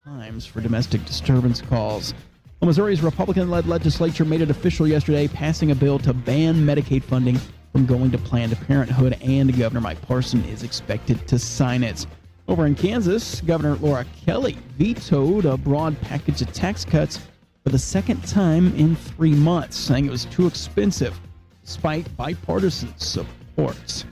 times for domestic disturbance calls. Well, Missouri's Republican-led legislature made it official yesterday, passing a bill to ban Medicaid funding from going to Planned Parenthood, and Governor Mike Parson is expected to sign it. Over in Kansas, Governor Laura Kelly vetoed a broad package of tax cuts for the second time in 3 months, saying it was too expensive, despite bipartisan support.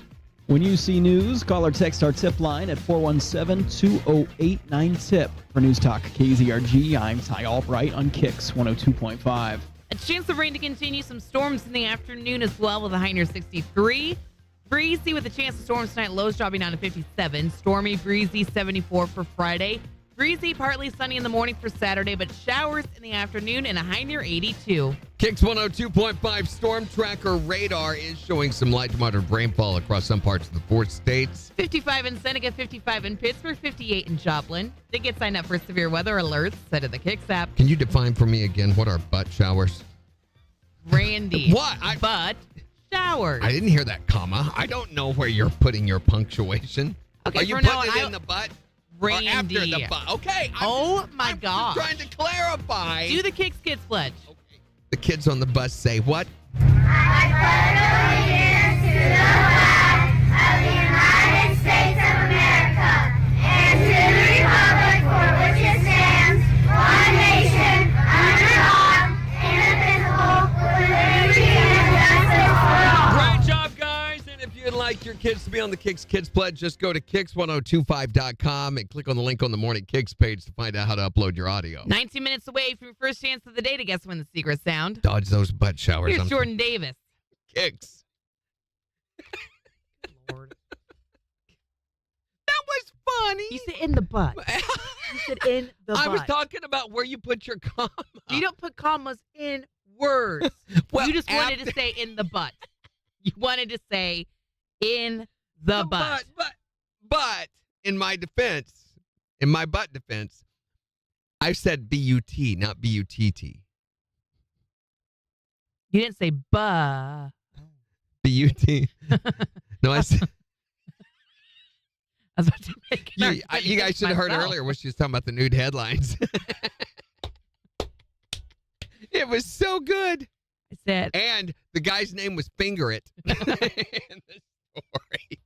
When you see news, call or text our tip line at 417-208-9TIP. For News Talk KZRG, I'm Ty Albright on KIX 102.5. A chance of rain to continue. Some storms in the afternoon as well with a high near 63. Breezy with a chance of storms tonight. Lows dropping down to 57. Stormy, breezy, 74 for Friday. Breezy, partly sunny in the morning for Saturday, but showers in the afternoon and a high near 82. KIX 102.5 storm tracker radar is showing some light to moderate rainfall across some parts of the 4 states. 55 in Seneca, 55 in Pittsburgh, 58 in Joplin. They get signed up for severe weather alerts set of the KIX app. Can you define for me again what are butt showers? Randy. What? Butt showers. I didn't hear that comma. I don't know where you're putting your punctuation. Okay, are you for putting now, it in the butt? Randy. Or after the butt? Okay. I'm just trying to clarify. Do the KIX Kids Pledge. Okay. The kids on the bus say what? I pledge allegiance to the flag of the United States of America and to the republic for which it stands, one nation, under God, indivisible, with liberty and justice for all. Great job, guys. And if you'd like your kids to be on the KIX Kids Pledge, just go to KIX1025.com and click on the link on the Morning KIX page to find out how to upload your audio. 19 minutes away from your first chance of the day to guess when the secret sound. Dodge those butt showers. Here's Jordan Davis. KIX. Lord. That was funny. You said in the butt. You said in the butt. I was talking about where you put your comma. You don't put commas in words. Well, you just wanted to say in the butt. You wanted to say in the butt. But in my defense, in my butt defense, I said B-U-T, not B-U-T-T. You didn't say buh. B-U-T. No, I said... I was about to make You guys should have heard earlier when she was talking about the nude headlines. It was so good. I said... And the guy's name was Finger It in the story.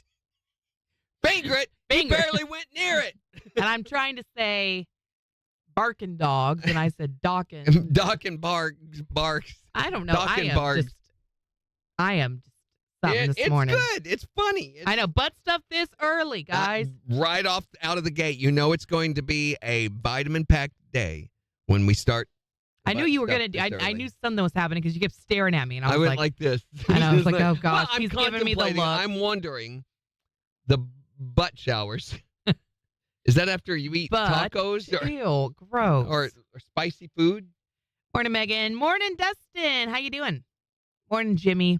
Finger It. He barely went near it. And I'm trying to say barking dogs, and I said Dawkins. Dawkins barks. I don't know. Dawkins barks. I am just something this morning. It's good. It's funny. I know. Butt stuff this early, guys. Right off out of the gate, you know it's going to be a vitamin-packed day when we start. I knew you were going to do. I knew something was happening because you kept staring at me, and I was went like this. And I was like, oh gosh, well, he's giving me the look. I'm wondering the butt showers. Is that after you eat tacos ew, gross. Or spicy food? Morning, Megan. Morning, Dustin. How you doing? Morning, Jimmy.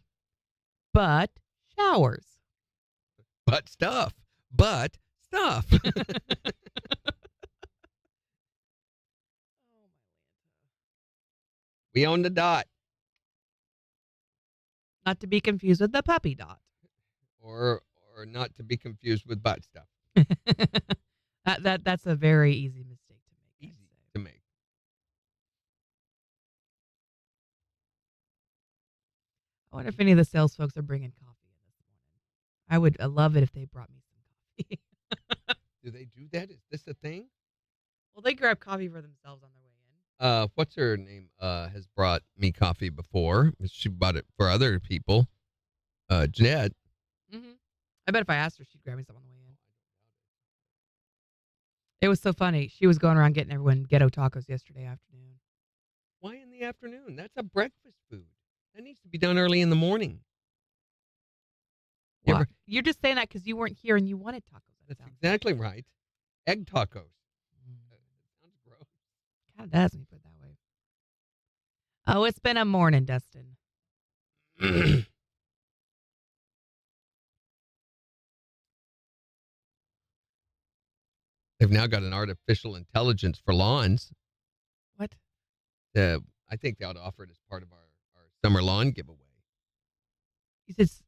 Butt showers. Butt stuff. Butt stuff. We own the dot. Not to be confused with the puppy dot. Or not to be confused with butt stuff. That's a very easy mistake to make. Easy to make. I wonder if any of the sales folks are bringing coffee in this morning. I love it if they brought me some coffee. Do they do that? Is this a thing? Well, they grab coffee for themselves on their way in. What's her name? Has brought me coffee before. She bought it for other people. Jeanette. Mm-hmm. I bet if I asked her, she'd grab me some on the way in. It was so funny. She was going around getting everyone ghetto tacos yesterday afternoon. Why in the afternoon? That's a breakfast food. That needs to be done early in the morning. You're just saying that because you weren't here and you wanted tacos. That's exactly right. Egg tacos. Sounds gross. God, that doesn't put it that way. Oh, it's been a morning, Dustin. They've now got an artificial intelligence for lawns. What? I think they ought to offer it as part of our summer lawn giveaway. He says,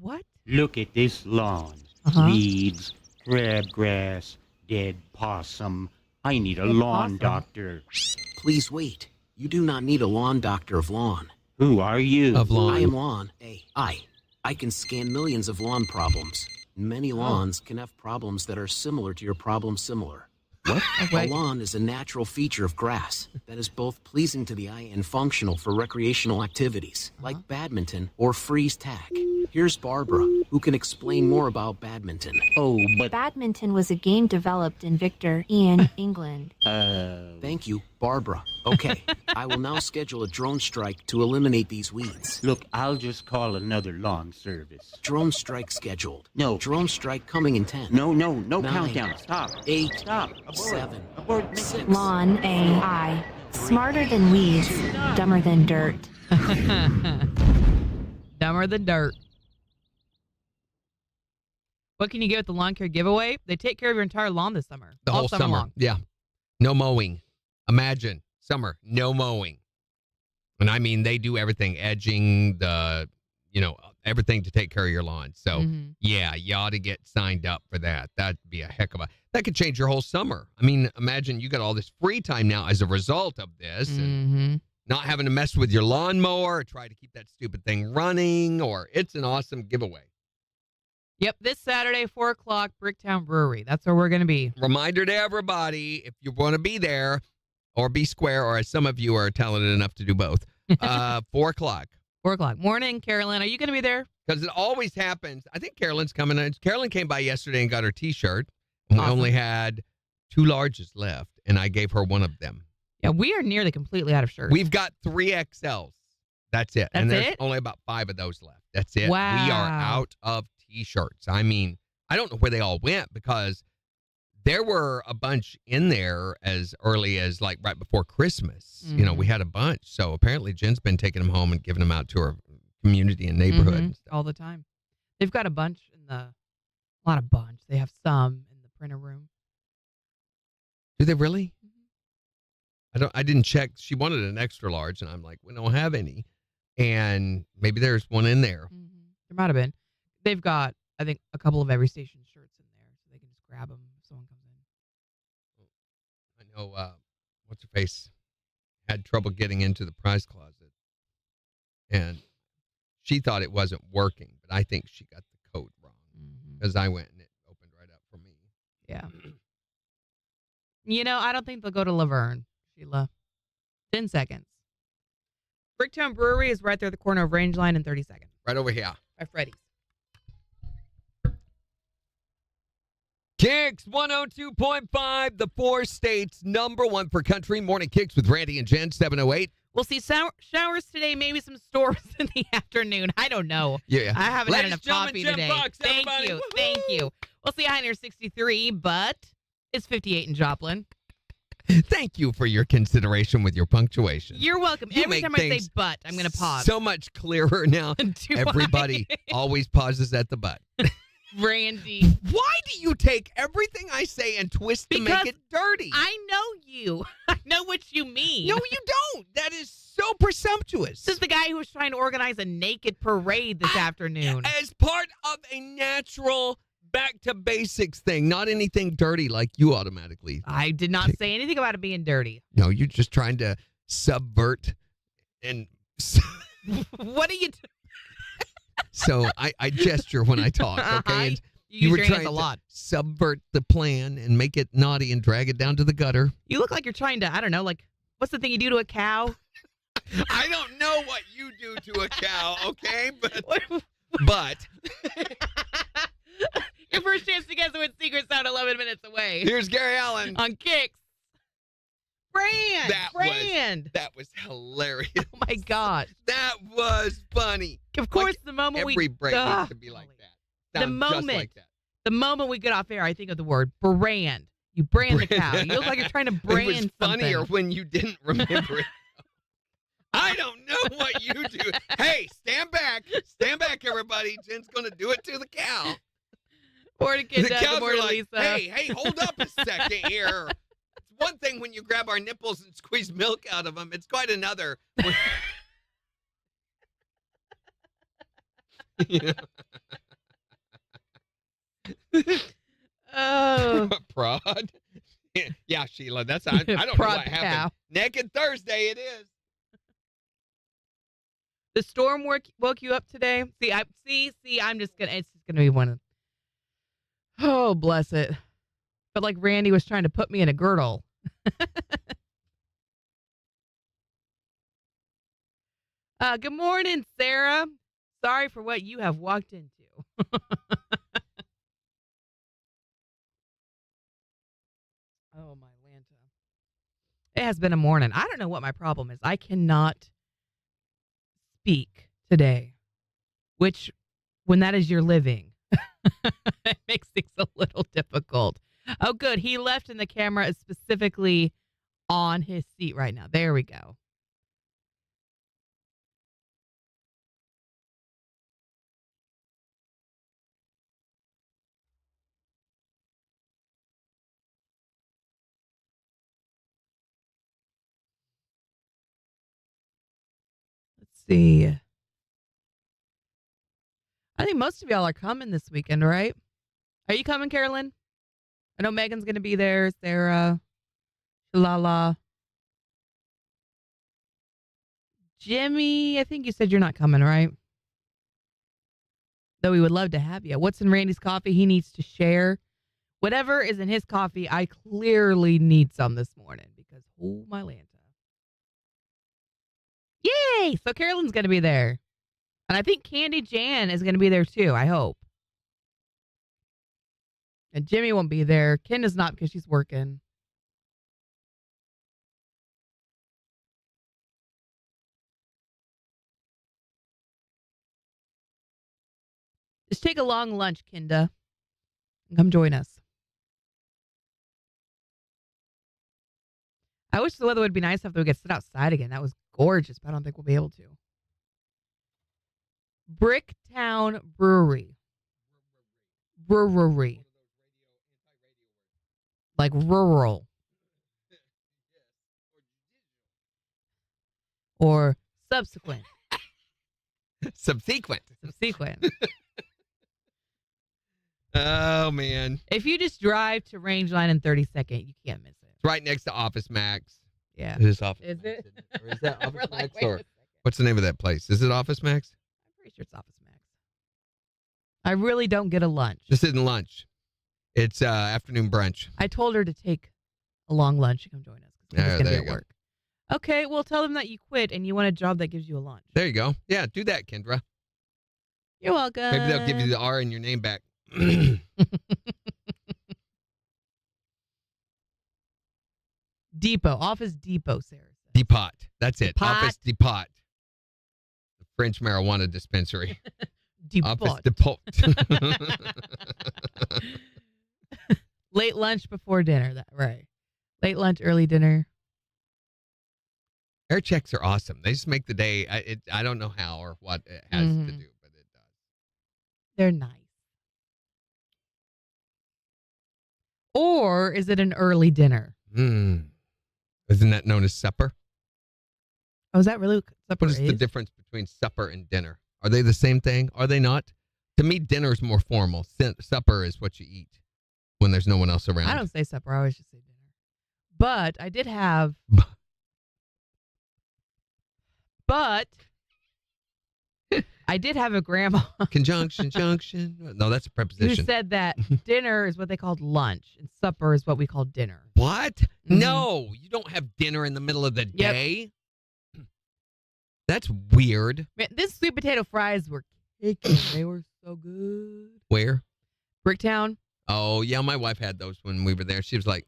what? Look at this lawn. Weeds, crabgrass, dead possum, I need a That's lawn awesome. doctor. Please wait. You do not need a lawn doctor of lawn. Who are you? Of lawn. I am Lawn AI. I can scan millions of lawn problems. Many lawns can have problems that are similar to your problem similar. What? Oh, A wait. lawn is a natural feature of grass that is both pleasing to the eye and functional for recreational activities, like badminton or freeze tag. Here's Barbara, who can explain more about badminton. Oh, but Badminton was a game developed in Victor, Ian, England. Thank you, Barbara. Okay, I will now schedule a drone strike to eliminate these weeds. look, I'll just call another lawn service. Drone strike scheduled. No. Drone strike coming in 10. No, Nine. countdown. Stop. 8. Stop. Abort. 7. Abort. 6. Lawn AI. Smarter than weeds, dumber than dirt. Dumber than dirt. What can you get with the lawn care giveaway? They take care of your entire lawn this summer. The All whole summer summer. long. Yeah. No mowing. Imagine summer, no mowing. And I mean, they do everything, edging, everything to take care of your lawn. So, yeah, you ought to get signed up for that. That'd be a heck of that could change your whole summer. I mean, imagine you got all this free time now as a result of this and not having to mess with your lawnmower or try to keep that stupid thing running, or it's an awesome giveaway. Yep, this Saturday, 4 o'clock, Bricktown Brewery. That's where we're going to be. Reminder to everybody, if you want to be there or be square, or as some of you are talented enough to do both, 4 o'clock. 4 o'clock. Morning, Carolyn. Are you going to be there? Because it always happens. I think Carolyn's coming. Carolyn came by yesterday and got her T-shirt. And Awesome. we only had 2 larges left, and I gave her one of them. Yeah, we are nearly completely out of shirts. We've got 3 XLs. That's it. And That's there's it? only about 5 of those left. That's it. Wow. We are out of T-shirts. I mean, I don't know where they all went because there were a bunch in there as early as like right before Christmas. You know, we had a bunch. So apparently Jen's been taking them home and giving them out to her community and neighborhood. And stuff. all the time. They've got a bunch not a bunch. They have some in the printer room. Do they really? I didn't check. She wanted an extra large, and I'm like, we don't have any. And maybe there's one in there. There might have been. They've got, I think, a couple of every station shirts in there, so they can just grab them if someone comes in. I know, what's her face had trouble getting into the prize closet. And she thought it wasn't working, but I think she got the code wrong. Because I went and it opened right up for me. Yeah. I don't think they'll go to Laverne, Sheila. 10 seconds. Bricktown Brewery is right there at the corner of Rangeline and 32nd. Right over here. By Freddy's. KIX 102.5, the 4 states #1 for country. Morning KIX with Randy and Jen, 708. We'll see showers today, maybe some storms in the afternoon. I don't know. Yeah. I haven't had Ladies, enough gentlemen, coffee Jen today. Fox, Thank everybody. you. Thank you. We'll see a high near 63, but it's 58 in Joplin. Thank you for your consideration with your punctuation. You're welcome. You Every make time I say things but, I'm going to pause. So much clearer now. Do Everybody I? always pauses at the butt. Randy. Why do you take everything I say and twist to Because make it dirty? I know you. I know what you mean. No, you don't. That is so presumptuous. This is the guy who was trying to organize a naked parade this afternoon. As part of a natural back to basics thing, not anything dirty like you automatically. I did not say anything about it being dirty. No, you're just trying to subvert and What are you so I gesture when I talk, okay? And you were use your hands trying a lot. to subvert the plan and make it naughty and drag it down to the gutter. You look like you're trying to, I don't know, like, what's the thing you do to a cow? I don't know what you do to a cow, okay? But Your first chance to guess what secret sound 11 minutes away. Here's Gary Allen. On KIX. Brand. That was hilarious. Oh, my gosh. That was funny. Of course, Like, the moment every break needs to be like that. The Sound just moment. like that. The moment we get off air, I think of the word brand. You brand the cow. You look like you're trying to brand It was funnier something. when you didn't remember it. I don't know what you do. Hey, stand back. Stand back, everybody. Jen's going to do it to the cow. Or to kid The Doug, cows or are to like, Lisa. hey, hold up a second here. It's one thing when you grab our nipples and squeeze milk out of them. It's quite another. Yeah. Oh. Prod. Yeah, Sheila. That's I don't know Prod what the happened. cow. Naked Thursday it is. The storm woke you up today? See, I'm just gonna. It's just gonna be one of. Oh, bless it. But like Randy was trying to put me in a girdle. Good morning, Sarah. Sorry for what you have walked into. Oh, my Lanta. It has been a morning. I don't know what my problem is. I cannot speak today, which, when that is your living, it makes things a little difficult. Oh, good. He left and the camera is specifically on his seat right now. There we go. Let's see. I think most of y'all are coming this weekend, right? Are you coming, Carolyn? I know Megan's going to be there. Sarah, Shalala. Jimmy, I think you said you're not coming, right? Though we would love to have you. What's in Randy's coffee? He needs to share. Whatever is in his coffee, I clearly need some this morning because, oh, my Lanta. Yay! So Carolyn's going to be there. And I think Candy Jan is going to be there too, I hope. And Jimmy won't be there. Ken is not because she's working. Just take a long lunch, Kinda. And come join us. I wish the weather would be nice enough that we could sit outside again. That was gorgeous, but I don't think we'll be able to. Bricktown Brewery. Brewery. Like rural. Or subsequent. Subsequent. Subsequent. Oh, man. If you just drive to Rangeline in 32nd, you can't miss it. It's right next to Office Max. Yeah. It is Office Is Max. it? Isn't it? Or is that Office We're like, Max? wait a Or second. what's the name of that place? Is it Office Max? I'm pretty sure it's Office Max. I really don't get a lunch. This isn't lunch. It's afternoon brunch. I told her to take a long lunch and come join us. Because Yeah, going to there be you at go. work. Okay, well, tell them that you quit and you want a job that gives you a lunch. There you go. Yeah, do that, Kendra. You're welcome. Maybe they'll give you the R in your name back. Depot. Office Depot, Sarah. said. Depot. That's it. Depot. Office Depot. The French marijuana dispensary. Depot. Office Depot. Late lunch before dinner. That right. Late lunch, early dinner. Air checks are awesome. They just make the day. I don't know how or what it has to do, but it does. They're nice. Or is it an early dinner? Isn't that known as supper? Oh, is that really what supper What is the difference between supper and dinner? Are they the same thing? Are they not? To me, dinner is more formal. Supper is what you eat when there's no one else around. I don't say supper. I always just say dinner. But I did have. But I did have a grandma Conjunction, junction. No, that's a who preposition. said that dinner is what they called lunch and supper is what we call dinner. What? No, you don't have dinner in the middle of the day. That's weird. Man, these sweet potato fries were kicking. They were so good. Where? Bricktown, Oh, yeah, my wife had those when we were there. She was like,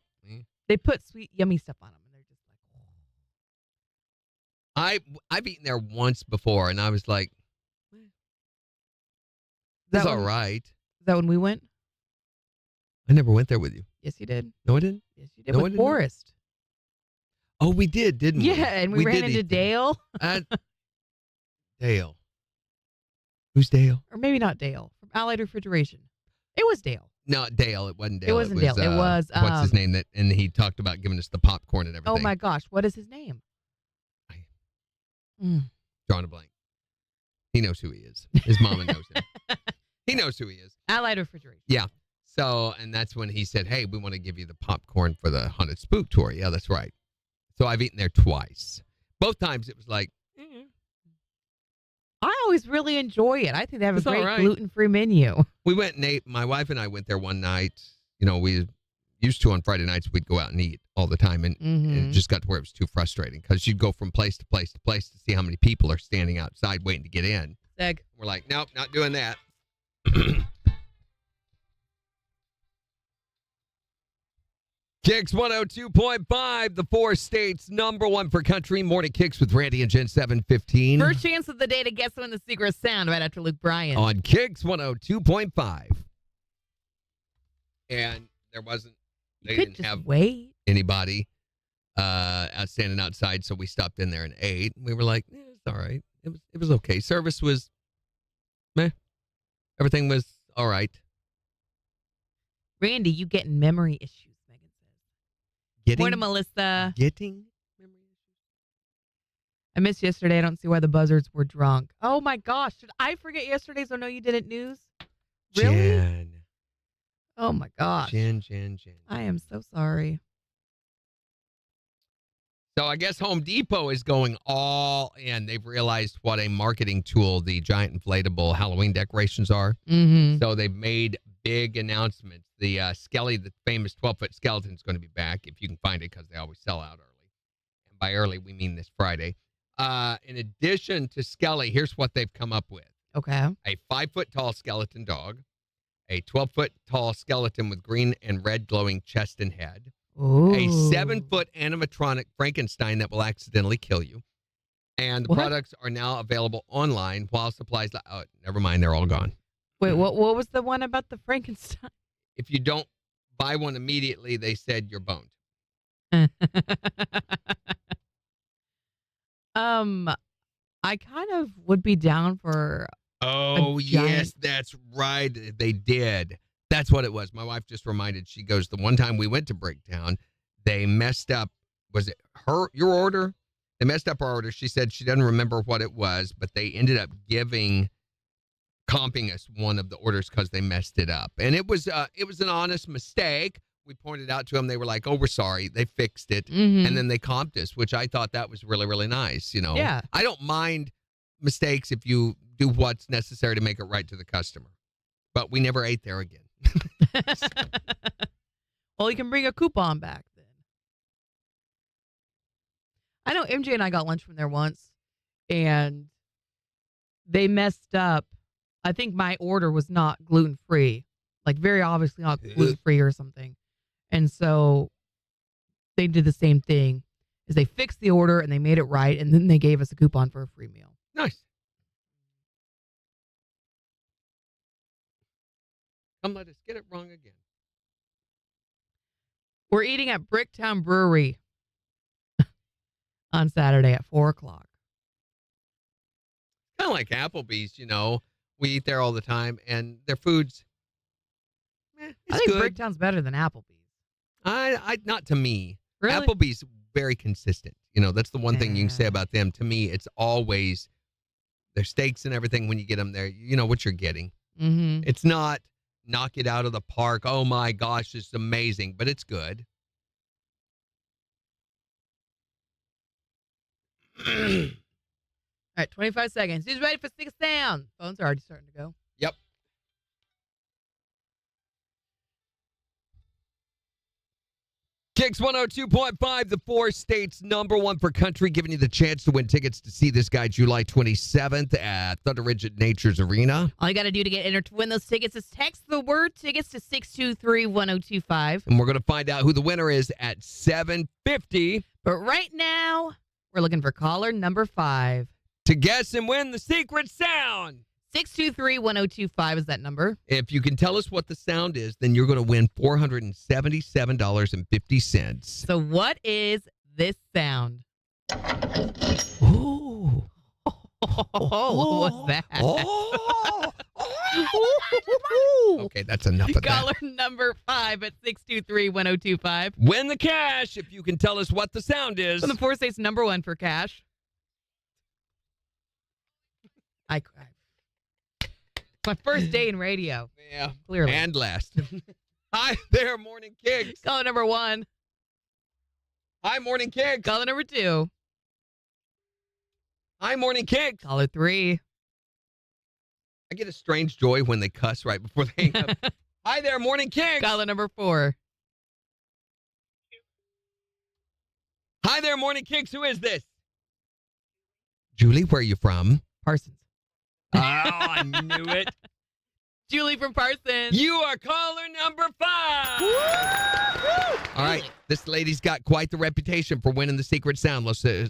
they put sweet, yummy stuff on them. And they're just like, I've eaten there once before, and I was like, that it's all when- right. Is that when we went? I never went there with you. Yes, you did. No, I didn't. Yes, you did. No, I With didn't. Forrest. Oh, we did, didn't we? Yeah, and we ran did into eat there. Dale. Dale. Who's Dale? Or maybe not Dale. From Allied Refrigeration. It was Dale. No, Dale. It wasn't Dale. It wasn't Dale. It was, what's his name? And he talked about giving us the popcorn and everything. Oh, my gosh. What is his name? Drawing a blank. He knows who he is. His mama knows him. He knows who he is. Allied Refrigeration. Yeah. So, and that's when he said, hey, we want to give you the popcorn for the Haunted Spook Tour. Yeah, that's right. So I've eaten there twice. Both times it was like, I always really enjoy it. I think they have a It's all great right. gluten-free menu. we went, Nate, my wife and I went there one night. You know, we used to on Friday nights, we'd go out and eat all the time. And it just got to where it was too frustrating because you'd go from place to place to place to see how many people are standing outside waiting to get in. Seg. We're like, nope, not doing that. KIX 102.5, the 4 states #1 for country. Morning KIX with Randy and Jen 7:15. First chance of the day to guess when the secret sound right after Luke Bryan. On KIX 102.5. And there wasn't, You they could didn't just have wait. anybody standing outside, so we stopped in there and ate. We were like, it's all right. It was okay. Service was meh. Everything was all right. Randy, you getting memory issues, Megan says. Morning, Melissa. Getting memory issues. I missed yesterday. I don't see why the buzzards were drunk. Oh, my gosh. Did I forget yesterday's Oh No You Didn't news? Really? Jen. Oh, my gosh. Jen. I am so sorry. So I guess Home Depot is going all in. They've realized what a marketing tool the giant inflatable Halloween decorations are. Mm-hmm. So they've made big announcements. The Skelly, the famous 12-foot skeleton, is going to be back if you can find it because they always sell out early. And by early, we mean this Friday. In addition to Skelly, here's what they've come up with. Okay. A 5-foot tall skeleton dog, a 12-foot tall skeleton with green and red glowing chest and head, Ooh. a 7-foot animatronic Frankenstein that will accidentally kill you. And the What? products are now available online while supplies. Oh, never mind, they're all gone. Wait, what was the one about the Frankenstein? If you don't buy one immediately, they said you're boned. I kind of would be down for Oh, giant- yes, that's right. They did. That's what it was. My wife just reminded. She goes, the one time we went to Bricktown, they messed up. Was it your order? They messed up our order. She said she doesn't remember what it was, but they ended up comping us one of the orders because they messed it up. And it was an honest mistake. We pointed out to them. They were like, oh, we're sorry. They fixed it. Mhm. And then they comped us, which I thought that was really, really nice. You know, Yeah. I don't mind mistakes if you do what's necessary to make it right to the customer. But we never ate there again. Well, you can bring a coupon back then. I know MJ and I got lunch from there once, and they messed up. I think my order was not gluten-free, like very obviously not gluten-free or something. And so they did the same thing, is they fixed the order and they made it right, and then they gave us a coupon for a free meal. Nice. Come let us get it wrong again. We're eating at Bricktown Brewery on Saturday at 4:00. Kind of like Applebee's, you know. We eat there all the time, and their food's it's I think good. Bricktown's better than Applebee's. I not to me. Really? Applebee's very consistent. You know, that's the one thing you can say Yeah. about them. To me, it's always their steaks and everything when you get them there. You know what you're getting. Mm-hmm. It's not knock it out of the park. Oh my gosh, it's amazing, but it's good. All right, 25 seconds. Who's ready for Stick Sound? Phones are already starting to go. Yep. KIX 102.5, the 4 states #1 for country, giving you the chance to win tickets to see this guy July 27th at Thunder Ridge at Nature's Arena. All you got to do to get entered to win those tickets is text the word tickets to 623-1025. And we're going to find out who the winner is at 7:50 But right now, we're looking for caller number 5. to guess and win the secret sound. 623-1025 is that number. If you can tell us what the sound is, then you're going to win $477.50. So what is this sound? Ooh. Oh, what's that? Okay, that's enough of that. Caller number 5 at 623-1025. Win the cash if you can tell us what the sound is. From the 4 states #1 for cash. My first day in radio. Yeah, Clearly. and last. Hi there, Morning Kicks. Caller number 1. Hi, Morning Kicks. Caller number 2. Hi, Morning Kicks. Caller 3. I get a strange joy when they cuss right before they hang up. Hi there, Morning Kicks. Caller number 4. Hi there, Morning Kicks. Who is this? Julie, where are you from? Parsons. Oh, I knew it. Julie from Parsons. You are caller number 5. All right. This lady's got quite the reputation for winning the secret sound. Let's say,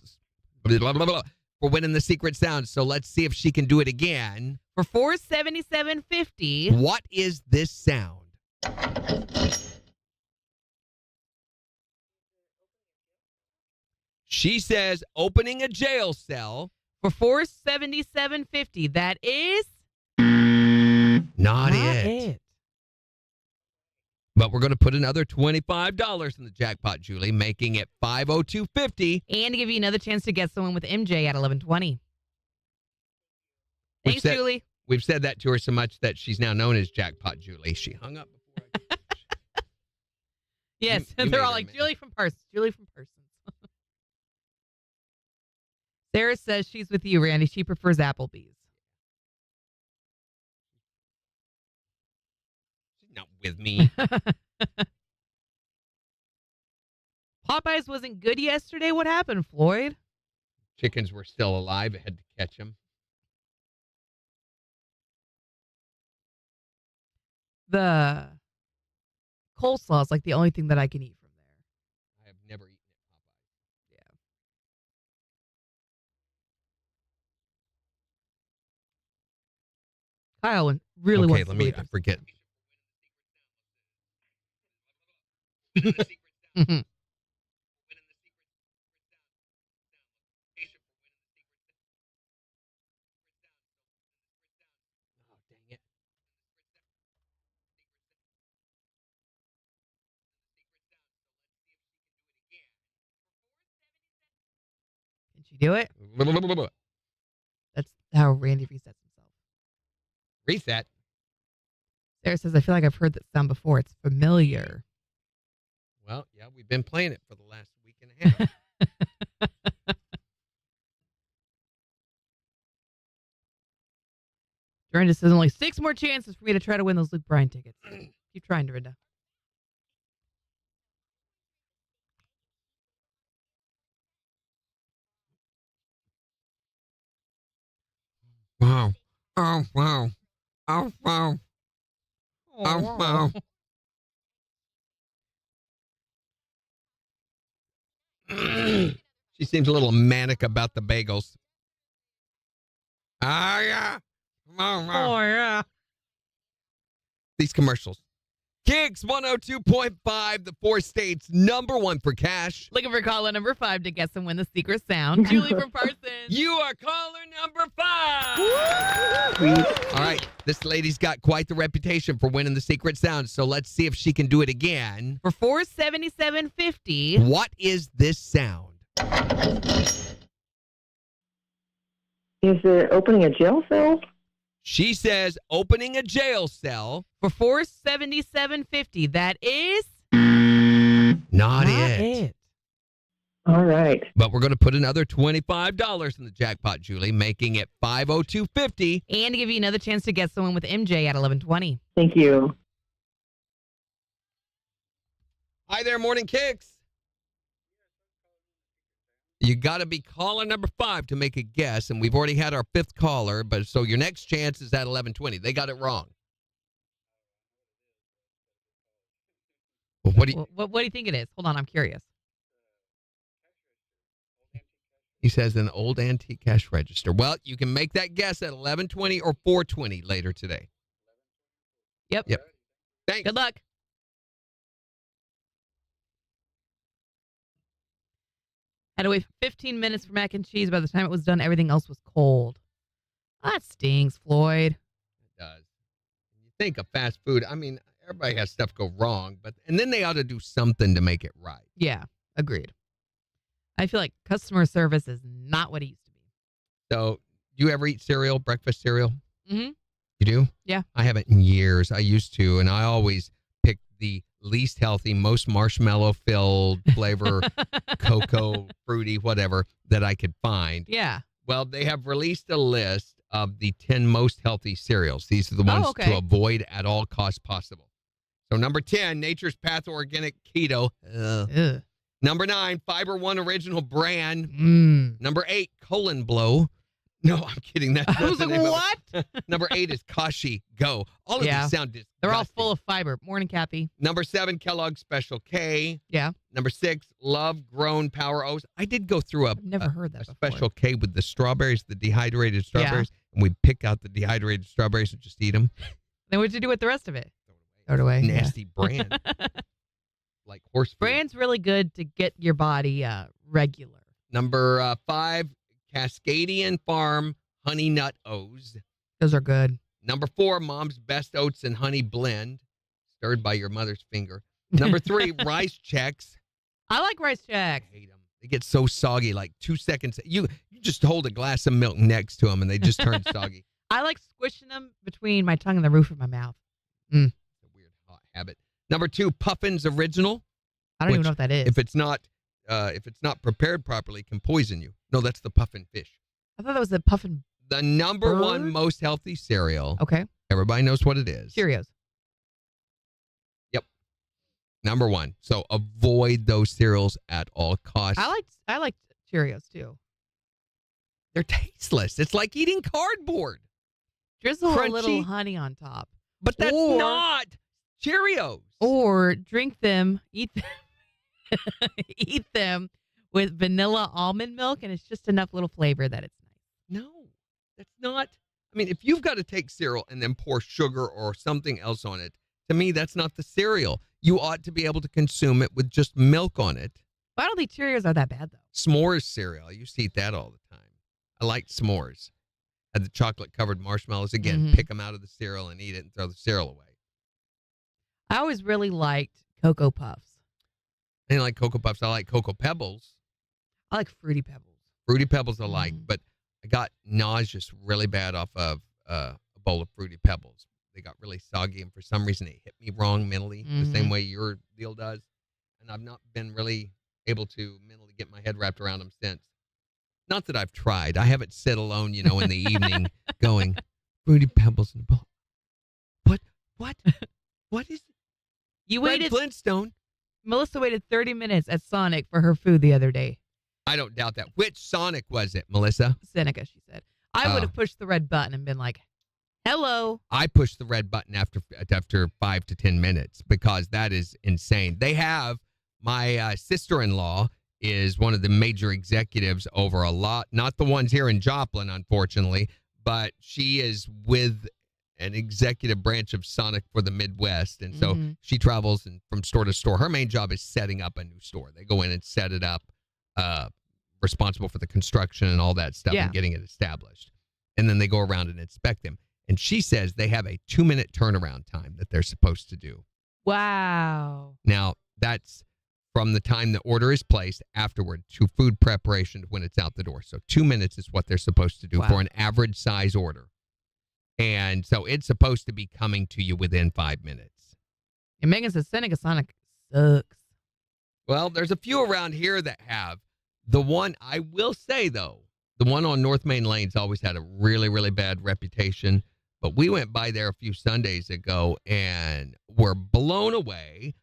blah, blah, blah, blah, for winning the secret sound. So let's see if she can do it again. For $477.50. What is this sound? She says opening a jail cell. For $477.50. That is Not it. But we're going to put another $25 in the jackpot, Julie, making it $502.50. And to give you another chance to get someone with MJ at 11:20. Thanks, Julie. We've said that to her so much that she's now known as Jackpot Julie. She hung up before I Yes, You they're made all her like, mad. Julie from Parsons. Julie from Parsons. Sarah says she's with you, Randy. She prefers Applebee's. She's not with me. Popeyes wasn't good yesterday. What happened, Floyd? Chickens were still alive. I had to catch them. The coleslaw is like the only thing that I can eat from there. I have never eaten at Popeyes. Yeah. Kyle really Okay, wants let to me believe it. forget. Mhm. Oh, dang it. Can she do it? That's how Randy resets himself. Reset. Sarah says, I feel like I've heard that sound before. It's familiar. Well, yeah, we've been playing it for the last week and a half. Dorinda says only 6 more chances for me to try to win those Luke Bryan tickets. Keep trying, Dorinda. Wow. Oh, wow. Oh, wow. Oh, wow. She seems a little manic about the bagels. Ah, yeah. Oh, yeah. These commercials. KIX 102.5, the 4 states, #1 for cash. Looking for caller number 5 to guess and win the secret sound. Julie from Parsons. You are caller number 5. All right. This lady's got quite the reputation for winning the secret sound. So let's see if she can do it again. For $477.50. What is this sound? Is it opening a jail cell? She says opening a jail cell. For $477.50. That is Not it. All right. But we're going to put another $25 in the jackpot, Julie, making it $502.50. And to give you another chance to get someone with MJ at 11:20. Thank you. Hi there, Morning Kicks. You got to be caller number 5 to make a guess, and we've already had our 5th caller, but so your next chance is at 11:20. They got it wrong. Well, what do you, What do you think it is? Hold on, I'm curious. he says an old antique cash register. Well, you can make that guess at 11:20 or 4:20 later today. Yep. Thanks. Good luck. Had to wait 15 minutes for mac and cheese. By the time it was done, everything else was cold. That stings, Floyd. It does. You think of fast food, I mean, everybody has stuff go wrong, and then they ought to do something to make it right. Yeah, agreed. I feel like customer service is not what it used to be. So, do you ever eat cereal, breakfast cereal? Mm-hmm. You do? Yeah. I haven't in years. I used to, and I always pick the least healthy, most marshmallow-filled flavor, cocoa, fruity, whatever, that I could find. Yeah. Well, they have released a list of the 10 most healthy cereals. These are the ones to avoid at all costs possible. So number 10, Nature's Path Organic Keto. Ugh. Number 9, Fiber One Original Bran. Number 8, Colon Blow. No, I'm kidding. That's I was like, what? Number 8 is Kashi Go. All of these sound disgusting. They're all full of fiber. Morning, Kathy. Number 7, Kellogg's Special K. Yeah. Number 6, Love Grown Power O's. I did go through I've never heard that before. Special K with the strawberries, the dehydrated strawberries, and we pick out the dehydrated strawberries and just eat them. Then what'd you do with the rest of it? Throw it away. Nasty brand. Like horse food. Brand's really good to get your body regular. Number 5, Cascadian Farm Honey Nut O's. Those are good. Number 4, Mom's Best Oats and Honey Blend, stirred by your mother's finger. Number 3, Rice Chex. I like Rice Chex. I hate them. They get so soggy, like 2 seconds. You just hold a glass of milk next to them, and they just turn soggy. I like squishing them between my tongue and the roof of my mouth. It's a weird hot habit. Number 2, Puffin's Original. I don't even know what that is. If it's not prepared properly, can poison you. No, that's the puffin fish. I thought that was the puffin. The number bird? 1 most healthy cereal. Okay. Everybody knows what it is. Cheerios. Yep. Number 1. So avoid those cereals at all costs. I like Cheerios too. They're tasteless. It's like eating cardboard. Drizzle Crunchy, a little honey on top. But that's not Cheerios. Or drink them, eat them with vanilla almond milk, and it's just enough little flavor that it's nice. No, that's not. I mean, if you've got to take cereal and then pour sugar or something else on it, to me, that's not the cereal. You ought to be able to consume it with just milk on it. But I don't think Cheerios are that bad, though. S'mores cereal. I used to eat that all the time. I liked s'mores. Had the chocolate-covered marshmallows. Again, pick them out of the cereal and eat it and throw the cereal away. I always really liked Cocoa Puffs. I didn't like Cocoa Puffs. I like Cocoa Pebbles. I like Fruity Pebbles. Fruity Pebbles I like, but I got nauseous really bad off of a bowl of Fruity Pebbles. They got really soggy, and for some reason it hit me wrong mentally, the same way your deal does. And I've not been really able to mentally get my head wrapped around them since. Not that I've tried. I haven't sat alone, in the evening going, Fruity Pebbles in a bowl. What is it? You Fred waited. Flintstone. Melissa waited 30 minutes at Sonic for her food the other day. I don't doubt that. Which Sonic was it, Melissa? Seneca, she said. I would have pushed the red button and been like, hello. I pushed the red button after 5 to 10 minutes because that is insane. They have, my sister-in-law is one of the major executives over a lot, not the ones here in Joplin, unfortunately, but she is with an executive branch of Sonic for the Midwest. And so she travels from store to store. Her main job is setting up a new store. They go in and set it up, responsible for the construction and all that stuff and getting it established. And then they go around and inspect them. And she says they have a 2-minute turnaround time that they're supposed to do. Wow. Now, that's from the time the order is placed afterward to food preparation when it's out the door. So 2 minutes is what they're supposed to do for an average size order. And so it's supposed to be coming to you within 5 minutes. And Megan says Seneca Sonic sucks. Well, there's a few around here that have. The one, I will say, though, the one on North Main Lane's always had a really, really bad reputation. But we went by there a few Sundays ago and were blown away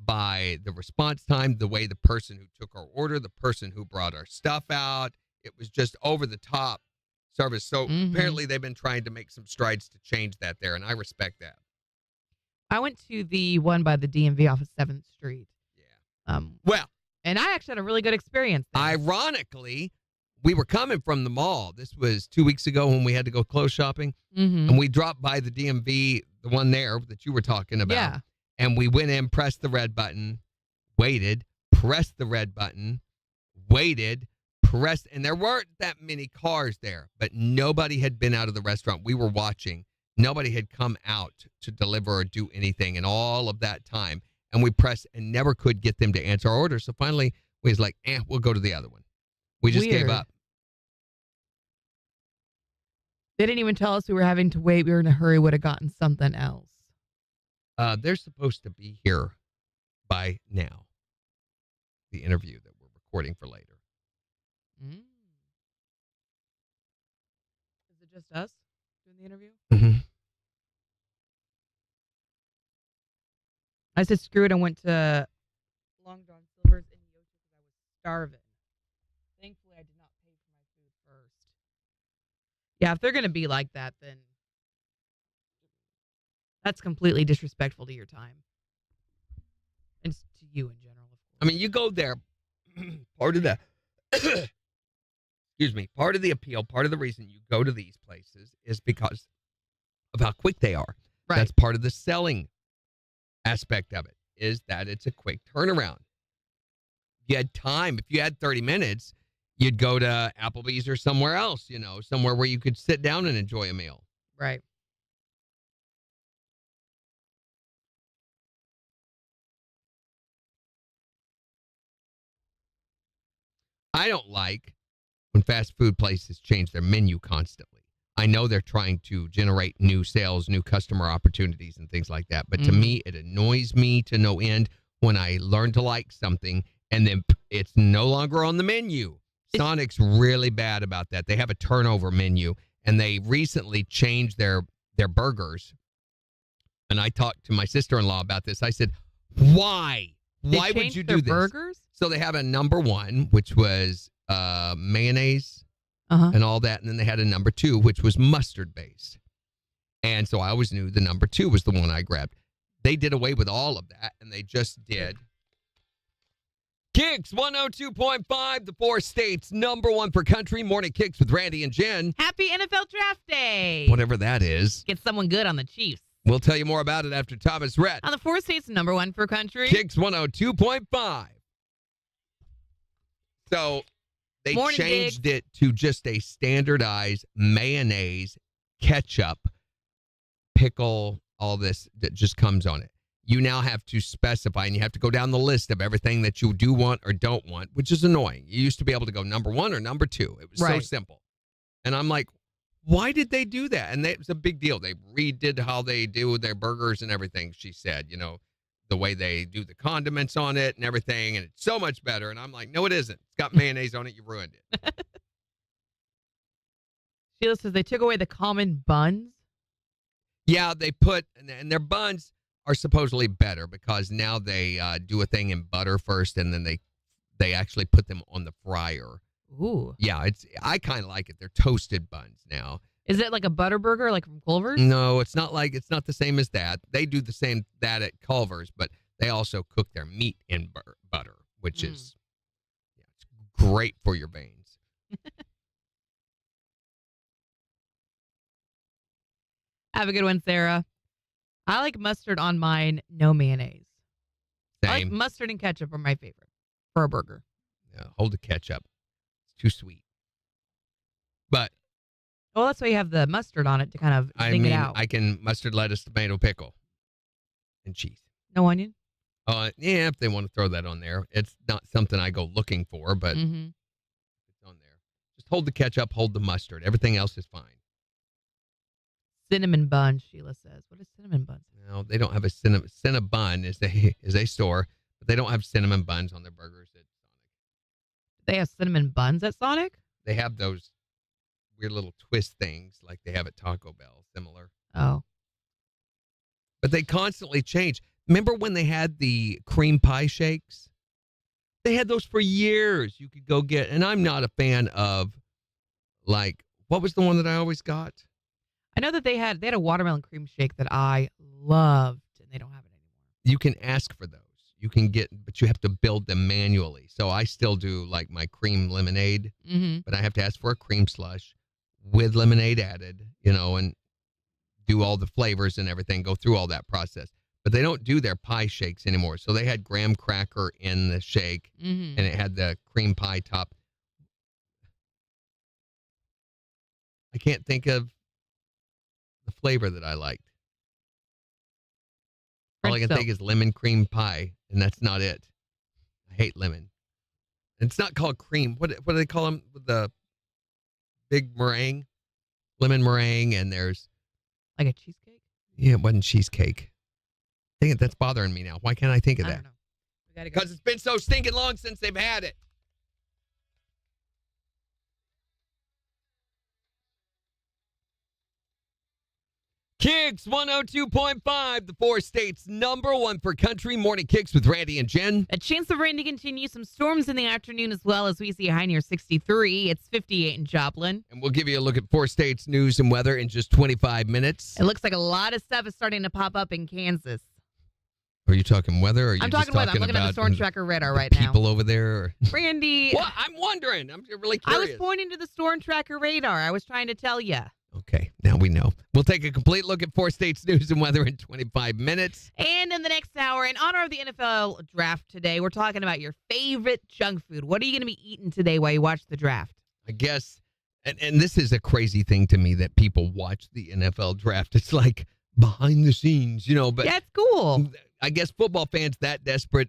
by the response time, the way the person who took our order, the person who brought our stuff out. It was just over the top service. So apparently they've been trying to make some strides to change that there, and I respect that. I went to the one by the DMV off of 7th Street. Yeah. Well. And I actually had a really good experience there. Ironically, we were coming from the mall. This was 2 weeks ago when we had to go clothes shopping. And we dropped by the DMV, the one there that you were talking about. Yeah. And we went in, pressed the red button, waited, pressed the red button, waited, pressed, and there weren't that many cars there, but nobody had been out of the restaurant. We were watching. Nobody had come out to deliver or do anything in all of that time. And we pressed and never could get them to answer our order. So finally, we was like, we'll go to the other one. We just gave up. They didn't even tell us we were having to wait. We were in a hurry, would have gotten something else. They're supposed to be here by now. The interview that we're recording for later. Is it just us doing the interview? Mm-hmm. I said screw it and went to Long John Silver's in Yocha because I was starving. Thankfully, I did not pay for my food first. Yeah, if they're going to be like that, then that's completely disrespectful to your time. And to you in general, of course. I mean, you go there, part of the, excuse me, part of the appeal, part of the reason you go to these places is because of how quick they are. Right. That's part of the selling aspect of it, is that it's a quick turnaround. If you had time, if you had 30 minutes, you'd go to Applebee's or somewhere else, somewhere where you could sit down and enjoy a meal. Right. I don't like when fast food places change their menu constantly. I know they're trying to generate new sales, new customer opportunities, and things like that. But to me, it annoys me to no end when I learn to like something and then it's no longer on the menu. Sonic's really bad about that. They have a turnover menu, and they recently changed their burgers. And I talked to my sister-in-law about this. I said, why? Why would you do this? Burgers? So they have a number 1, which was mayonnaise and all that. And then they had a number 2, which was mustard based. And so I always knew the number 2 was the one I grabbed. They did away with all of that, and they just did KIX 102.5, the 4 states, number 1 for country. Morning KIX with Randy and Jen. Happy NFL Draft Day. Whatever that is. Get someone good on the Chiefs. We'll tell you more about it after Thomas Rhett. On the 4 states, number 1 for country. KIX 102.5. So they changed it to just a standardized mayonnaise, ketchup, pickle, all this that just comes on it. You now have to specify, and you have to go down the list of everything that you do want or don't want, which is annoying. You used to be able to go number 1 or number 2. It was so simple. And I'm like, why did they do that? And it was a big deal. They redid how they do their burgers and everything, she said, the way they do the condiments on it and everything, and it's so much better. And I'm like, no, it isn't. It's got mayonnaise on it. You ruined it. Sheila says they took away the common buns. Yeah, they put, and their buns are supposedly better because now they do a thing in butter first, and then they actually put them on the fryer. Ooh. Yeah, I kind of like it. They're toasted buns now. Is it like a butter burger, like from Culver's? No, it's not the same as that. They do the same that at Culver's, but they also cook their meat in butter, which is it's great for your veins. Have a good one, Sarah. I like mustard on mine, no mayonnaise. Same. I like mustard and ketchup are my favorite for a burger. Yeah, hold the ketchup. It's too sweet. But well, that's why you have the mustard on it to kind of zing it out. I can mustard, lettuce, tomato, pickle, and cheese. No onion? Yeah, if they want to throw that on there. It's not something I go looking for, but it's on there. Just hold the ketchup, hold the mustard. Everything else is fine. Cinnamon bun, Sheila says. What is cinnamon buns? No, they don't have a Cinnabon is a store, but they don't have cinnamon buns on their burgers at Sonic. They have cinnamon buns at Sonic? They have those weird little twist things like they have at Taco Bell, similar. Oh. But they constantly change. Remember when they had the cream pie shakes? They had those for years. You could go get, and I'm not a fan of, like, what was the one that I always got? I know that they had a watermelon cream shake that I loved, and they don't have it anymore. You can ask for those. You can get, but you have to build them manually. So I still do like my cream lemonade, but I have to ask for a cream slush with lemonade added, and do all the flavors and everything, go through all that process. But they don't do their pie shakes anymore. So they had graham cracker in the shake, and it had the cream pie top. I can't think of the flavor that I liked. All I can think is lemon cream pie, and that's not it. I hate lemon. And it's not called cream. What do they call them? The big meringue? Lemon meringue, and there's... Like a cheesecake? Yeah, it wasn't cheesecake. Dang it, that's bothering me now. Why can't I think of I that? don't know. We gotta go. Because it's been so stinking long since they've had it. KIX 102.5, the 4 states number 1 for country. Morning KIX with Randy and Jen. A chance of rain to continue. Some storms in the afternoon as well, as we see a high near 63. It's 58 in Joplin. And we'll give you a look at 4 states news and weather in just 25 minutes. It looks like a lot of stuff is starting to pop up in Kansas. Are you talking weather? Or are you I'm just talking weather. I'm looking at the storm tracker radar right now. People over there? Or... Randy. Well, I'm wondering. I'm really I curious. was pointing to the storm tracker radar. I was trying to tell you. Okay, now we know. We'll take a complete look at 4 states news and weather in 25 minutes. And in the next hour, in honor of the NFL draft today, we're talking about your favorite junk food. What are you going to be eating today while you watch the draft? I guess, and this is a crazy thing to me that people watch the NFL draft. It's like behind the scenes, but yeah, it's cool. I guess football fans that desperate,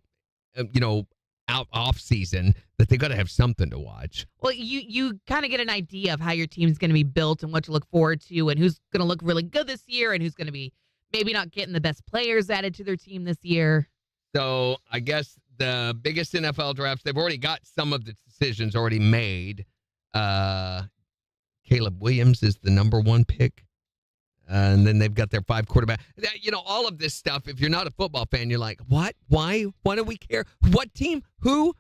out off season that they got to have something to watch. Well, you kind of get an idea of how your team's going to be built and what to look forward to and who's going to look really good this year and who's going to be maybe not getting the best players added to their team this year. So I guess the biggest NFL drafts, they've already got some of the decisions already made. Caleb Williams is the number 1 pick. And then they've got their 5 quarterback. All of this stuff, if you're not a football fan, you're like, what? Why? Why do we care? What team? Who?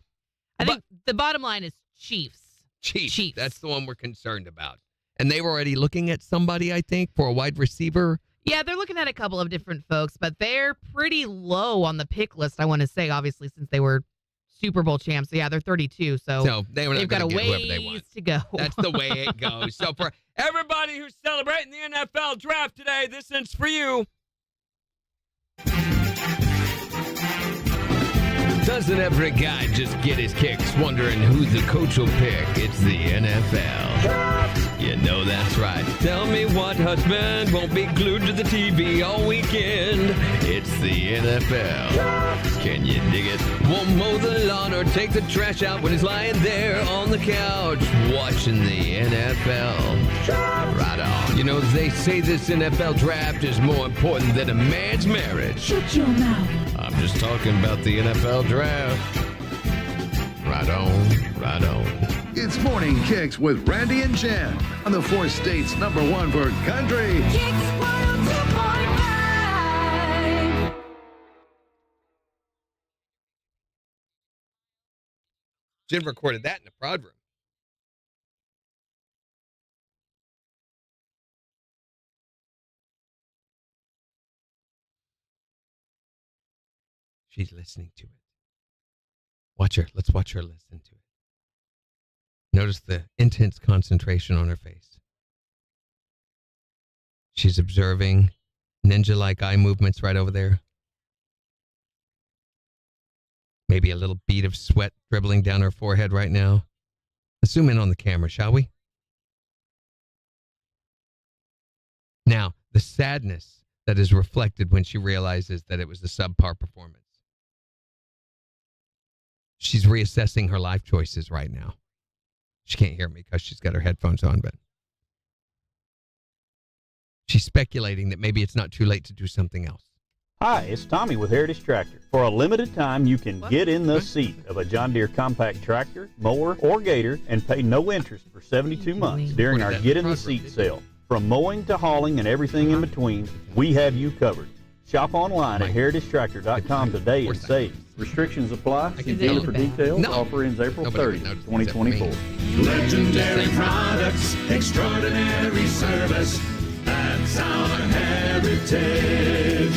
I think the bottom line is Chiefs. Chiefs. That's the one we're concerned about. And they were already looking at somebody, I think, for a wide receiver. Yeah, they're looking at a couple of different folks, but they're pretty low on the pick list, I want to say, obviously, since they were Super Bowl champs. So, yeah, they're 32, so they've got a ways to go. That's the way it goes. So for everybody who's celebrating the NFL draft today, this is for you. Doesn't every guy just get his kicks wondering who the coach will pick? It's the NFL. You know that's right. Tell me what husband won't be glued to the TV all weekend? It's the NFL. Can you dig it? Won't mow the lawn or take the trash out when he's lying there on the couch watching the NFL. Right on. They say this NFL draft is more important than a man's marriage. Shut your mouth. I'm just talking about the NFL draft. Right on, right on. It's Morning KIX with Randy and Jen on the 4 states number 1 for country. KIX 102.5. Jen recorded that in the prod room. She's listening to it. Watch her. Let's watch her listen to it. Notice the intense concentration on her face. She's observing ninja-like eye movements right over there. Maybe a little bead of sweat dribbling down her forehead right now. Let's zoom in on the camera, shall we? Now, the sadness that is reflected when she realizes that it was a subpar performance. She's reassessing her life choices right now. She can't hear me because she's got her headphones on, but she's speculating that maybe it's not too late to do something else. Hi, it's Tommy with Heritage Tractor. For a limited time, you can get in the seat of a John Deere compact tractor, mower, or gator and pay no interest for 72 months during our Get in the Seat sale. From mowing to hauling and everything in between, we have you covered. Shop online at heritagetractor.com today and save. Restrictions apply. See dealer for details. No. Offer ends April 30th, 2024. Legendary products, extraordinary service. That's our heritage.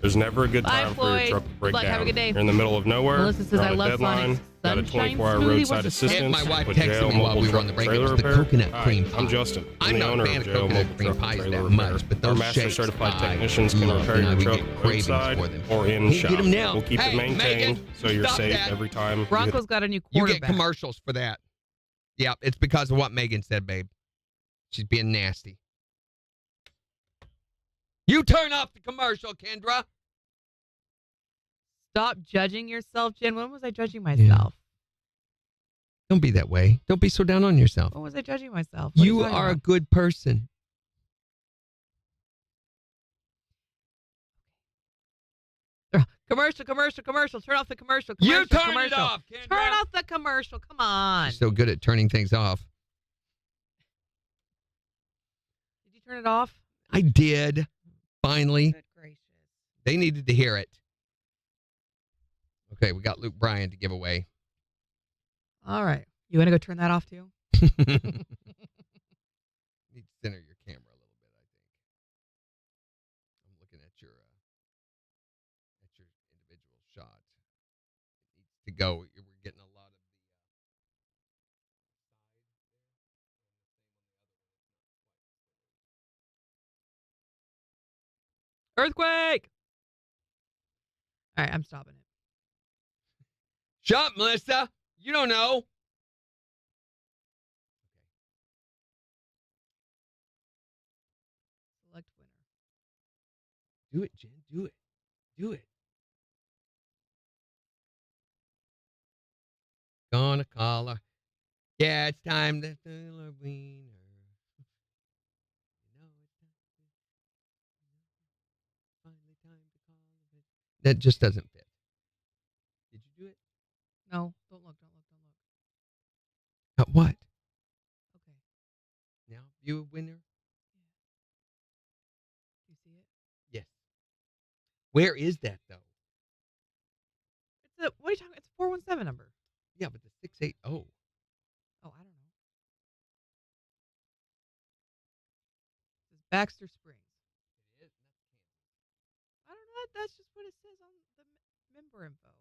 There's never a good Bye, time for Floyd. your truck to break Good luck. down. Have a good day. You're in the middle of nowhere. Melissa says, you're I on a love deadline. Sonic. Got a Sunshine 24-hour smoothie. roadside What's the assistance. And my wife with texted jail, me while mobile we were on truck, the break. It trailer was the repair. coconut Hi, cream pie. I'm Justin. I'm the not a owner fan of of Jail coconut Mobile cream Truck pies Trailer that Repair. much, but Our those master shakes, certified I technicians can love, repair and I your would truck get cravings roadside for them. or in Hey, shop. get 'em now. We'll keep Hey, it maintained Megan, so you're stop safe that. every time. you Broncos got a new You quarterback. get commercials for that. Yeah, it's because of what Megan said, babe. She's being nasty. You turn off the commercial, Kendra. Stop judging yourself, Jen. When was I judging myself? Don't be that way. Don't be so down on yourself. When was I judging myself? What You talking are a about? good person. Commercial. Turn off the commercial. You turn commercial. it off, Kendra. Turn off the commercial. Come on. You're so good at turning things off. Did you turn it off? I did. Finally. Good gracious. They needed to hear it. Okay, we got Luke Bryan to give away. All right. You want to go turn that off too? Need to center your camera a little bit, I think. I'm looking at your individual shot. It needs to go. We're getting a lot of Earthquake. All right, I'm stopping it. Shut, Melissa. You don't know. Select winner. Do it, Jen. Do it. Do it. Gonna call her. Yeah, it's time to fill her wiener. Finally time to call her. That just doesn't fit. Did you do it? No, don't look. What? Okay. Now, view a winner? You see it? Yes. Where is that, though? What are you talking about? It's a 417 number. Yeah, but the 680. Oh, I don't know. This is Baxter Springs. It is. I don't know. That's just what it says on the member info.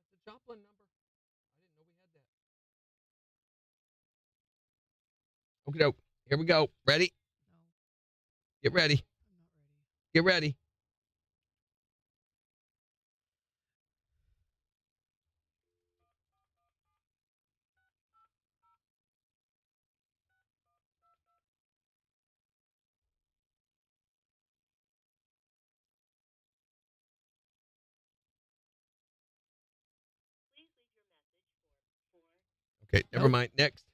It's a Joplin number. I didn't know we had that. Okay, doke. Here we go. Ready? No. Get ready. I'm not ready. Get ready. Okay, never mind. Next.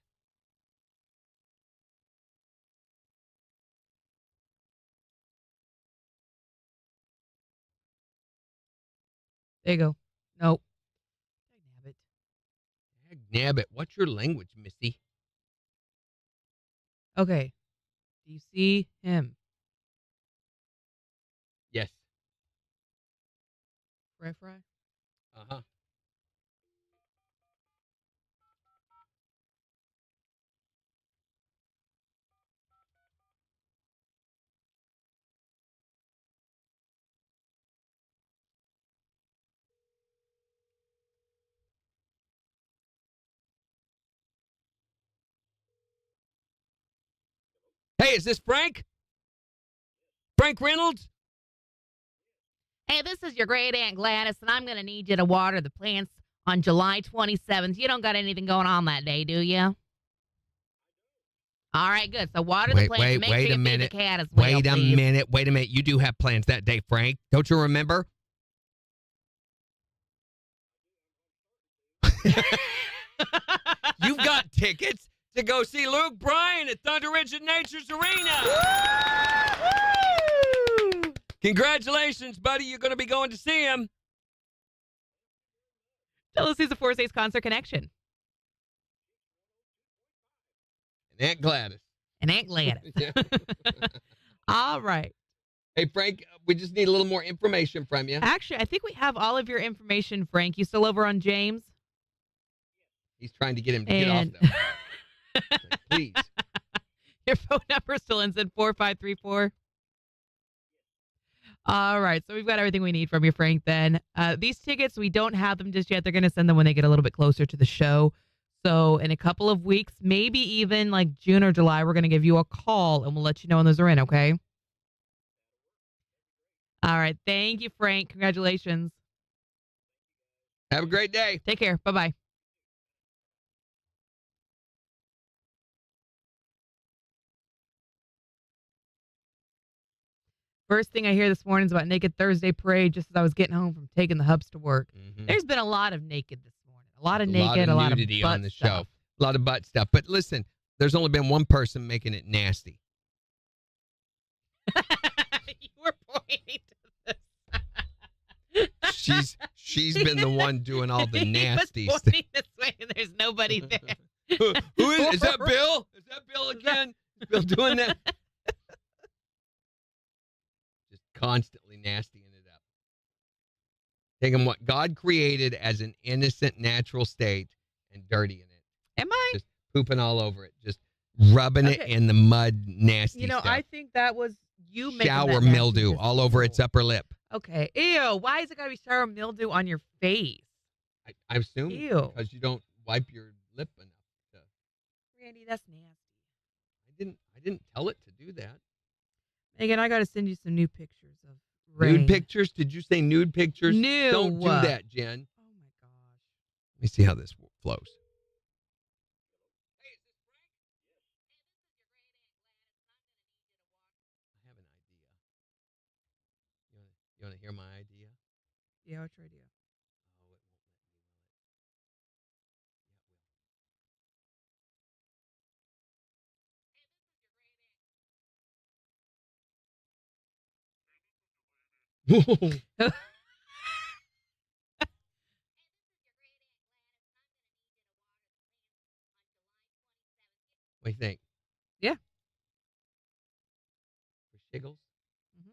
There you go. Nope. Nabbit. Nabbit. What's your language, Missy? Okay. Do you see him? Yes. Fry. Uh-huh. Hey, is this Frank? Frank Reynolds? Hey, this is your great Aunt Gladys, and I'm going to need you to water the plants on July 27th. You don't got anything going on that day, do you? All right, good. So water the plants. Make sure you feed the cat as well, Wait a please. minute. You do have plans that day, Frank. Don't you remember? You've got tickets to go see Luke Bryan at Thunder Ridge at Nature's Arena. Woo! Congratulations, buddy. You're going to be going to see him. Tell us who's the 4 States Concert Connection. And Aunt Gladys. And Aunt Gladys. All right. Hey, Frank, we just need a little more information from you. Actually, I think we have all of your information, Frank. You still over on James? He's trying to get him to get off, though. Please. Your phone number still ends in 4534. All right. So we've got everything we need from you, Frank, then. These tickets, we don't have them just yet. They're going to send them when they get a little bit closer to the show. So in a couple of weeks, maybe even like June or July, we're going to give you a call and we'll let you know when those are in, okay? All right. Thank you, Frank. Congratulations. Have a great day. Take care. Bye-bye. First thing I hear this morning is about Naked Thursday Parade just as I was getting home from taking the hubs to work. Mm-hmm. There's been a lot of naked this morning. A lot of naked, a lot of nudity butt on the stuff. show. A lot of butt stuff. But listen, there's only been one person making it nasty. You she's been the one doing all the nasty He was stuff. pointing this way, and there's nobody there. Who is that? Bill? Is that Bill again? Is Bill doing that? Just constantly nastying it up. Taking what God created as an innocent, natural state and dirtying it. Am I? Just pooping all over it. Just rubbing it in the mud, nasty stuff. I think that was you making shower that nasty mildew all over its upper lip. Okay. Ew. Why is it got to be shower mildew on your face? I assume Ew. because you don't wipe your lip enough. Randy, that's nasty. I didn't tell it to do that. Megan, I got to send you some new pictures of rain. Nude pictures? Did you say nude pictures? No. Don't do that, Jen. Oh, my gosh. Let me see how this flows. Hey, is this Frank? I have an idea. You want to hear my idea? Yeah, what's your idea? Oh, it won't. Oh. What do you think? Yeah. For shiggles? Mhm.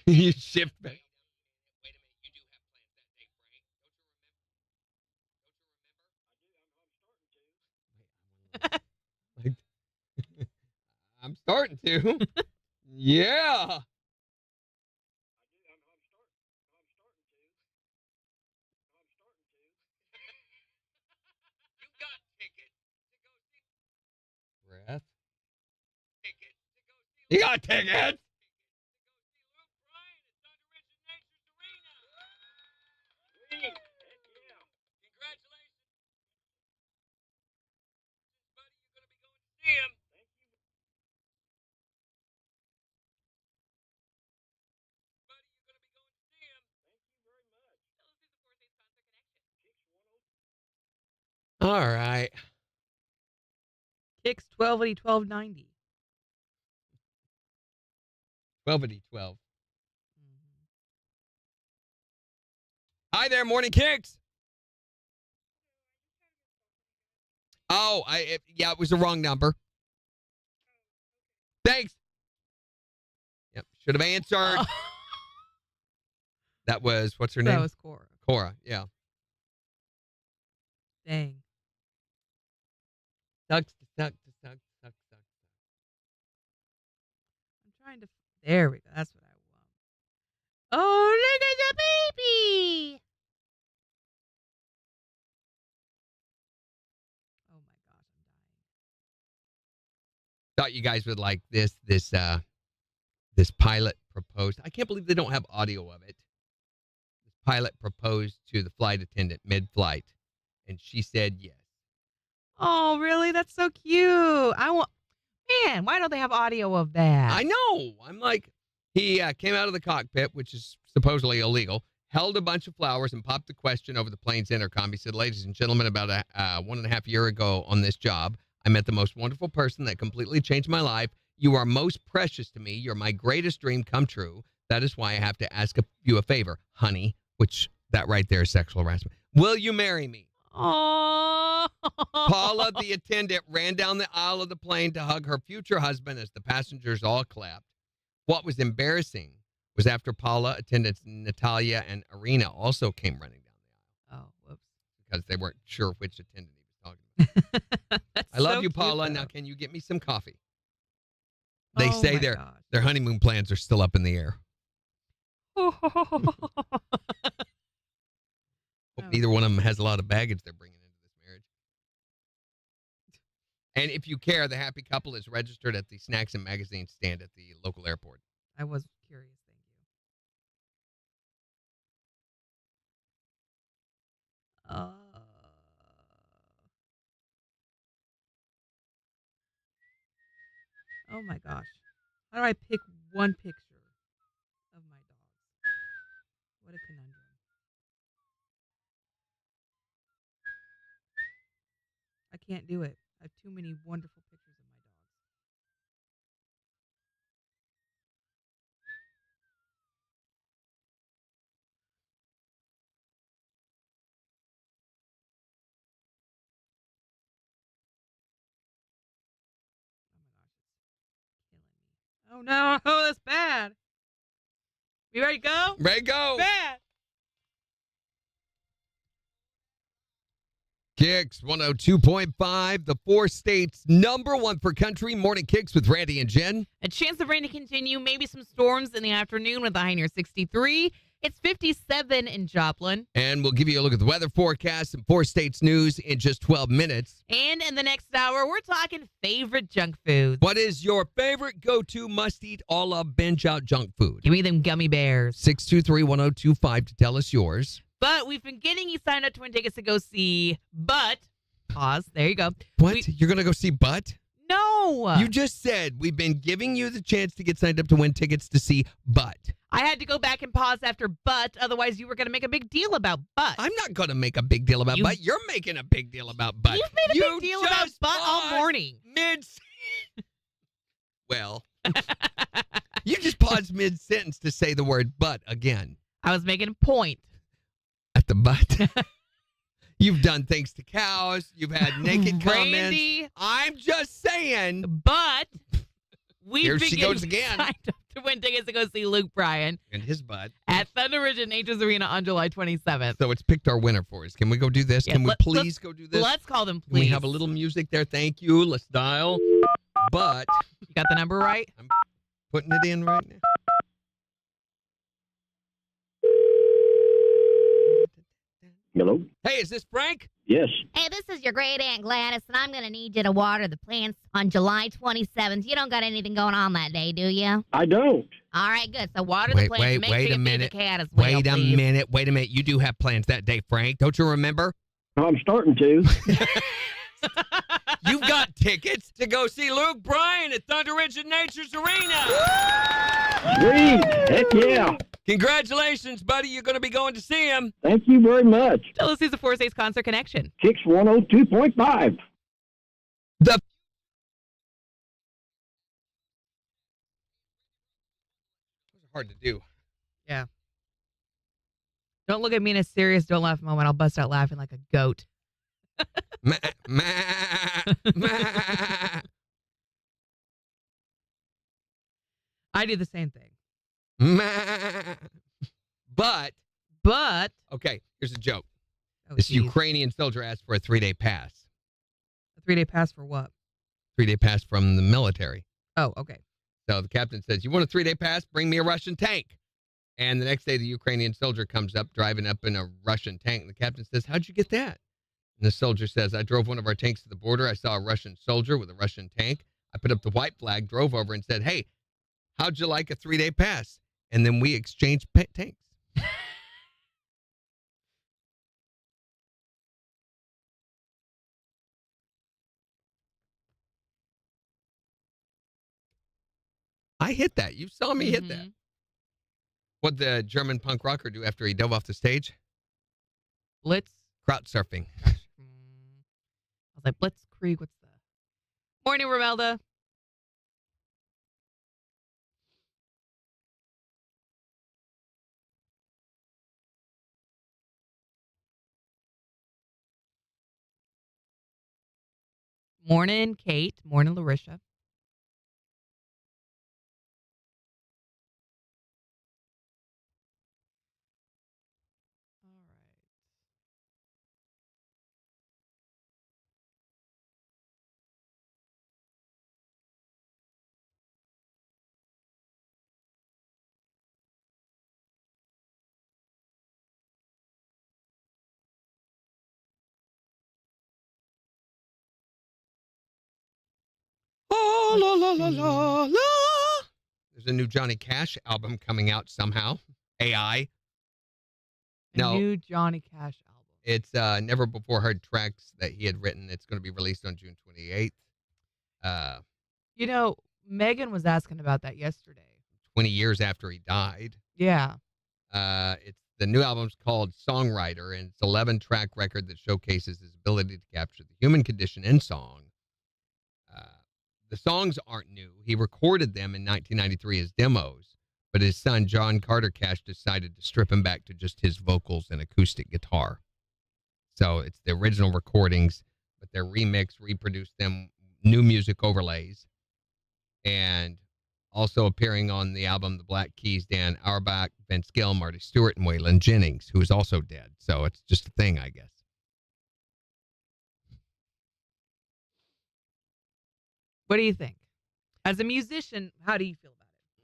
You shift back. Wait a minute. You do have plans that day, Frank. Don't you remember? I'm starting to. Yeah. You got tickets to go see. Breath. Tickets to go see. You got tickets. All right. KIX 1280 1290. 12 12. Hi there, Morning Kicks. Oh, it was the wrong number. Thanks. Yep, should have answered. That was, what's her name? That was Cora. Cora, yeah. Dang. Sucks. I'm trying to. There we go. That's what I want. Oh, look at the baby. Oh my gosh, I'm dying. Thought you guys would like this pilot proposed. I can't believe they don't have audio of it. This pilot proposed to the flight attendant mid-flight, and she said yes. Oh, really? That's so cute. Man, why don't they have audio of that? I know. I'm like, he came out of the cockpit, which is supposedly illegal, held a bunch of flowers, and popped the question over the plane's intercom. He said, ladies and gentlemen, about 1.5 years ago on this job, I met the most wonderful person that completely changed my life. You are most precious to me. You're my greatest dream come true. That is why I have to ask you a favor, honey, which that right there is sexual harassment. Will you marry me? Oh. Paula, the attendant, ran down the aisle of the plane to hug her future husband as the passengers all clapped. What was embarrassing was after Paula, attendants Natalia and Irina also came running down the aisle. Oh, whoops. Because they weren't sure which attendant he was talking about. I love so you, Paula. cute, Now, though. can you get me some coffee? They say my their gosh. honeymoon plans are still up in the air. Hope neither one of them has a lot of baggage they're bringing into this marriage. And if you care, the happy couple is registered at the snacks and magazine stand at the local airport. I was curious. Thank you. Oh my gosh. How do I pick one picture of my dogs? What a conundrum. I can't do it. I have too many wonderful pictures of my dogs. Oh my gosh, it's killing me. Oh no, oh, that's bad. You ready to go? Ready to go. Bad. KIX 102.5, the 4 states #1 for country. Morning KIX with Randy and Jen. A chance of rain to continue. Maybe some storms in the afternoon with a high near 63. It's 57 in Joplin. And we'll give you a look at the weather forecast and 4 states news in just 12 minutes. And in the next hour, we're talking favorite junk foods. What is your favorite go-to must-eat all-up binge-out junk food? Give me them gummy bears. 623-1025 to tell us yours. But we've been getting you signed up to win tickets to go see But. Pause. There you go. What? You're going to go see Butt? No. You just said we've been giving you the chance to get signed up to win tickets to see Butt. I had to go back and pause after But. Otherwise, you were going to make a big deal about But. I'm not going to make a big deal about Butt. You're making a big deal about Butt. You've made a big deal about Butt all morning. Well, you just paused mid-sentence to say the word Butt again. I was making a point. At the butt. You've done things to cows. You've had naked Randy, comments. I'm just saying. But Here she goes again. Signed up to win tickets to go see Luke Bryan And his butt. at Thunder Ridge and Natchez Arena on July 27th. So it's picked our winner for us. Can we go do this? Yeah, Can we please go do this? Let's call them, please. Can we have a little music there? Thank you. Let's dial. But you got the number right? I'm putting it in right now. Hello? Hey, is this Frank? Yes. Hey, this is your great Aunt Gladys, and I'm going to need you to water the plants on July 27th. You don't got anything going on that day, do you? I don't. All right, good. So water the plants. and make sure Wait you a feed minute. The cat as well, Wait a please. minute. You do have plans that day, Frank. Don't you remember? I'm starting to. You've got tickets to go see Luke Bryan at Thunder Ridge and Natchez Arena. Sweet. Heck yeah. Congratulations, buddy. You're going to be going to see him. Thank you very much. Tell us who's the 4 States Concert Connection. KIX 102.5. The hard to do. Yeah. Don't look at me in a serious, don't laugh moment. I'll bust out laughing like a goat. I do the same thing. But, okay, here's a joke. This Ukrainian soldier asked for a 3-day pass. A 3-day pass for what? 3-day pass from the military. Oh, okay. So the captain says, you want a 3-day pass? Bring me a Russian tank. And the next day, the Ukrainian soldier comes up driving up in a Russian tank. And the captain says, how'd you get that? And the soldier says, I drove one of our tanks to the border. I saw a Russian soldier with a Russian tank. I put up the white flag, drove over and said, hey, how'd you like a 3-day pass? And then we exchanged tanks. I hit that. You saw me hit that. What'd the German punk rocker do after he dove off the stage? Blitz? Kraut surfing. I was like, Blitzkrieg, what's the... Morning, Romelda. Morning, Kate. Morning, Larisha. Oh, la, la, la, la, la. There's a new Johnny Cash album coming out somehow. AI. A new Johnny Cash album. It's never before heard tracks that he had written. It's going to be released on June 28th. You know, Megan was asking about that yesterday. 20 years after he died. Yeah. It's The new album's called Songwriter, and it's an 11-track record that showcases his ability to capture the human condition in song. The songs aren't new. He recorded them in 1993 as demos, but his son, John Carter Cash, decided to strip him back to just his vocals and acoustic guitar. So it's the original recordings, but they're remixed, reproduced them, new music overlays. And also appearing on the album, the Black Keys, Dan Auerbach, Vince Gill, Marty Stewart, and Waylon Jennings, who is also dead. So it's just a thing, I guess. What do you think? As a musician, how do you feel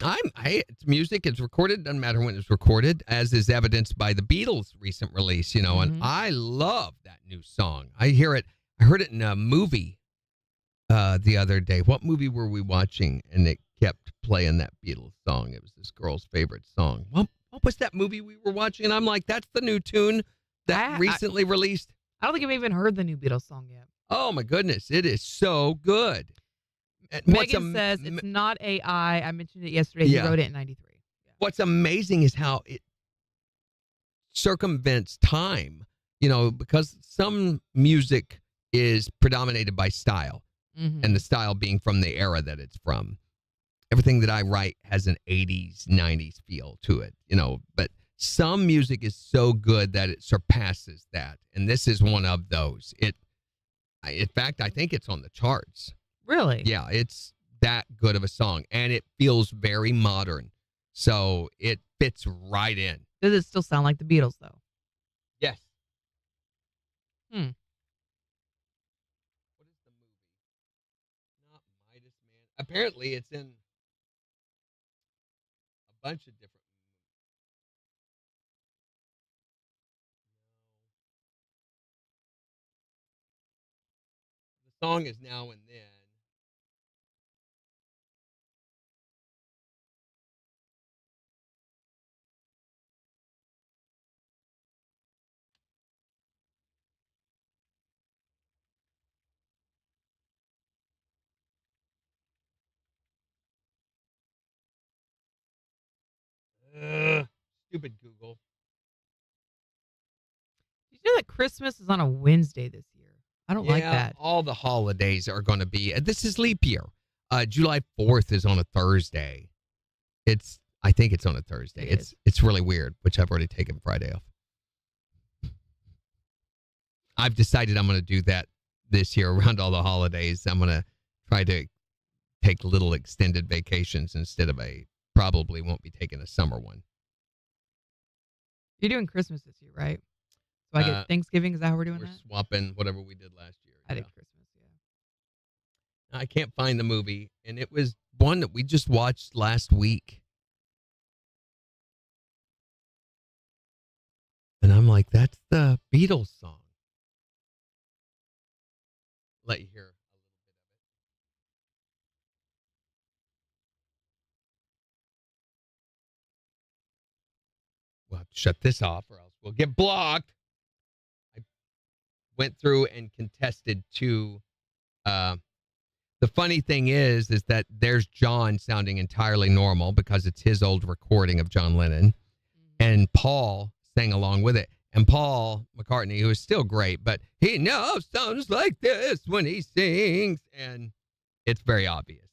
about it? It's music. It's recorded. Doesn't matter when it's recorded, as is evidenced by the Beatles' recent release, and I love that new song. I hear it. I heard it in a movie the other day. What movie were we watching? And it kept playing that Beatles song. It was this girl's favorite song. What was that movie we were watching? And I'm like, that's the new tune that recently released. I don't think I've even heard the new Beatles song yet. Oh, my goodness. It is so good. Megan says it's not AI. I mentioned it yesterday. He wrote it in 93. Yeah. What's amazing is how it circumvents time, because some music is predominated by style, and the style being from the era that it's from. Everything that I write has an 80s, 90s feel to it, but some music is so good that it surpasses that. And this is one of those. In fact, I think it's on the charts. Really? Yeah, it's that good of a song, and it feels very modern, so it fits right in. Does it still sound like the Beatles, though? Yes. Hmm. What is the movie? Not Midas Man. Apparently, it's in a bunch of different movies. The song is Now and Then. Stupid Google. Did you know that Christmas is on a Wednesday this year? I don't like that. All the holidays are going to be. This is leap year. July 4th is on a Thursday. I think it's on a Thursday. It's really weird, which I've already taken Friday off. I've decided I'm going to do that this year around all the holidays. I'm going to try to take little extended vacations instead of probably won't be taking a summer one. You're doing Christmas this year, right? So I get Thanksgiving. Is that how we're doing that? We're swapping whatever we did last year. I did Christmas, yeah. I can't find the movie, and it was one that we just watched last week. And I'm like, that's the Beatles song. Let you hear a little bit of it. We'll have to shut this off or else we'll get blocked. I went through and contested two. The funny thing is that there's John sounding entirely normal because it's his old recording of John Lennon. And Paul sang along with it. And Paul McCartney, who is still great, but he now sounds like this when he sings. And it's very obvious.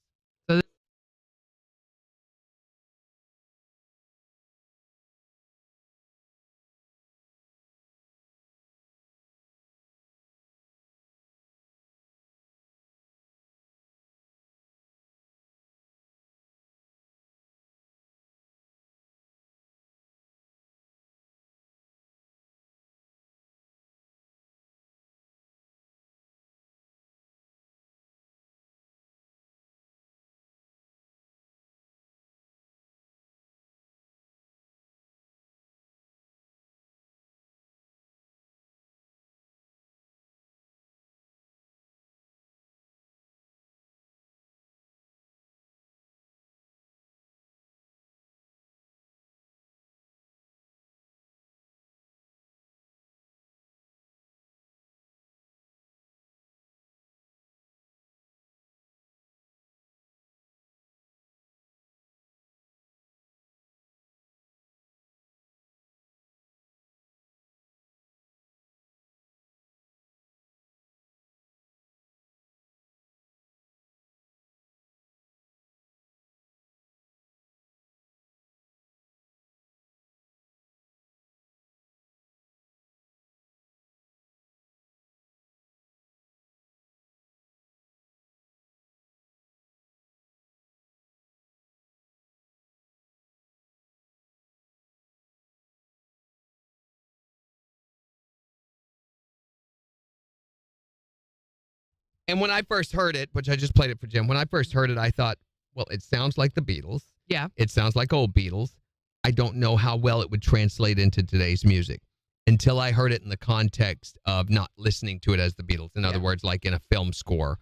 And when I first heard it, which I just played it for Jim, when I first heard it, I thought, well, it sounds like the Beatles. Yeah. It sounds like old Beatles. I don't know how well it would translate into today's music until I heard it in the context of not listening to it as the Beatles. In other words, like in a film score,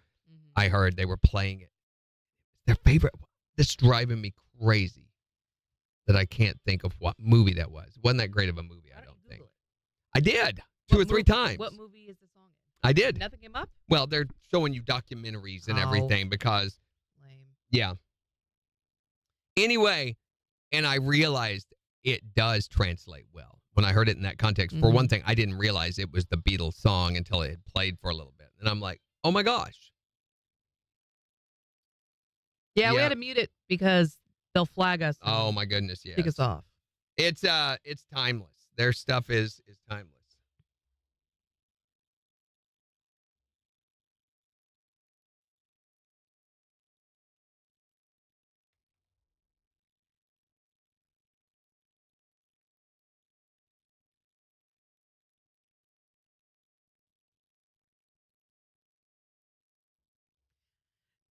I heard they were playing it. Their favorite. This is driving me crazy that I can't think of what movie that was. It wasn't that great of a movie, I don't think. I did. Two or three times. What movie is the song in? I did. Nothing came up? Well, they're showing you documentaries and everything because, yeah. Anyway, and I realized it does translate well. When I heard it in that context, for one thing, I didn't realize it was the Beatles song until it had played for a little bit. And I'm like, oh my gosh. Yeah, we had to mute it because they'll flag us. Oh my goodness, yes. Kick us off. It's timeless. Their stuff is timeless.